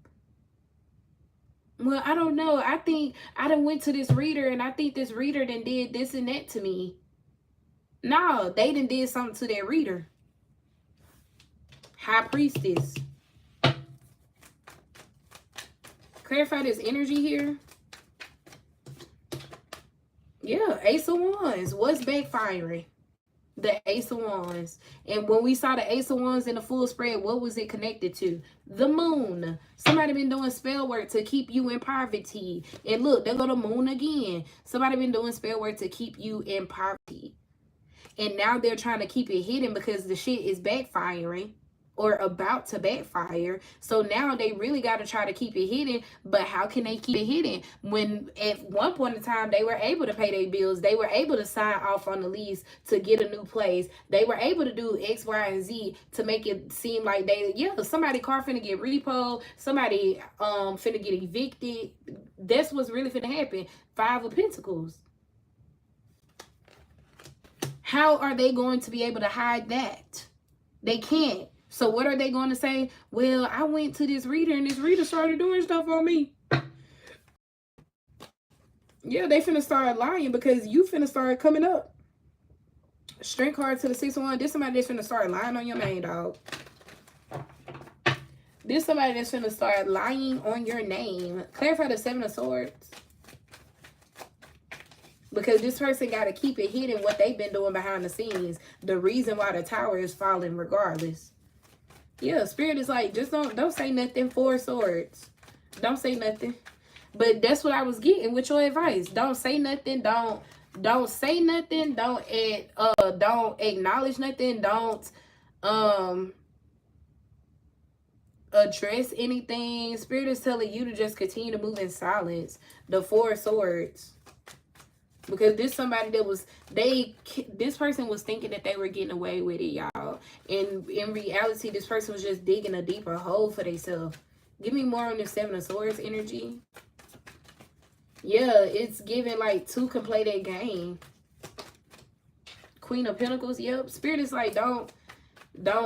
Well, I don't know. I think I done went to this reader and I think this reader done did this and that to me. No, they done did something to their reader. High Priestess. Clarify this energy here. Yeah, Ace of Wands. What's backfiring? The Ace of Wands. And when we saw the Ace of Wands in the full spread, what was it connected to? The moon. Somebody been doing spell work to keep you in poverty. And look, there go the moon again. Somebody been doing spell work to keep you in poverty. And now they're trying to keep it hidden because the shit is backfiring or about to backfire. So now they really got to try to keep it hidden. But how can they keep it hidden when at one point in time they were able to pay their bills? They were able to sign off on the lease to get a new place. They were able to do X, Y, and Z to make it seem like somebody car finna get repo, somebody finna get evicted. That's what's really finna happen. 5 of Pentacles. How are they going to be able to hide that? They can't. So what are they going to say? Well, I went to this reader and this reader started doing stuff on me. Yeah, they finna start lying because you finna start coming up. Strength card to the 6 of Wands. This somebody that's finna start lying on your main dog. This somebody that's gonna start lying on your name. Clarify the 7 of Swords. Because this person got to keep it hidden what they've been doing behind the scenes. The reason why the tower is falling regardless. Yeah, Spirit is like, just don't say nothing. 4 Swords. Don't say nothing. But that's what I was getting with your advice. Don't say nothing. Don't say nothing. Don't acknowledge nothing. Don't address anything. Spirit is telling you to just continue to move in silence. The 4 Swords. Because this somebody that was, this person was thinking that they were getting away with it, y'all. And in reality, this person was just digging a deeper hole for themselves. Give me more on the 7 of Swords energy. Yeah, it's giving like 2 can play that game. Queen of Pentacles, yep. Spirit is like, don't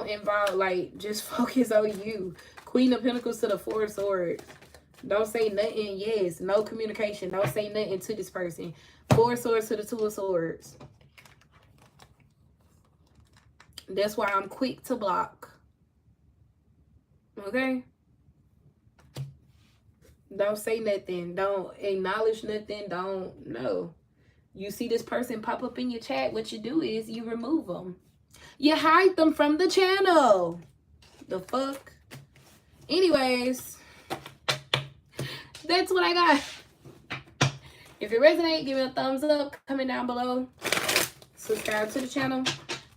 involve, like, just focus on you. Queen of Pentacles to the 4 Swords. Don't say nothing. Yes, no communication. Don't say nothing to this person. 4 Swords to the 2 of Swords. That's why I'm quick to block. Okay? Don't say nothing. Don't acknowledge nothing. Don't, no. You see this person pop up in your chat, what you do is you remove them. You hide them from the channel. The fuck? Anyways, that's what I got. If it resonates, give it a thumbs up. Comment down below. Subscribe to the channel.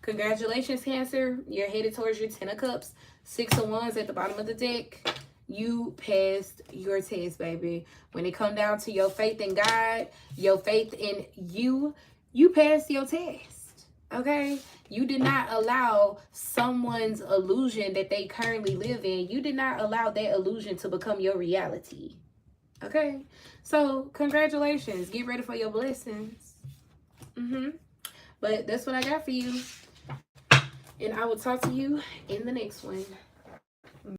Congratulations, Cancer. You're headed towards your 10 of Cups. 6 of Wands at the bottom of the deck. You passed your test, baby. When it come down to your faith in God, your faith in you, you passed your test. Okay? You did not allow someone's illusion that they currently live in. You did not allow that illusion to become your reality. Okay? So, congratulations. Get ready for your blessings. But that's what I got for you. And I will talk to you in the next one.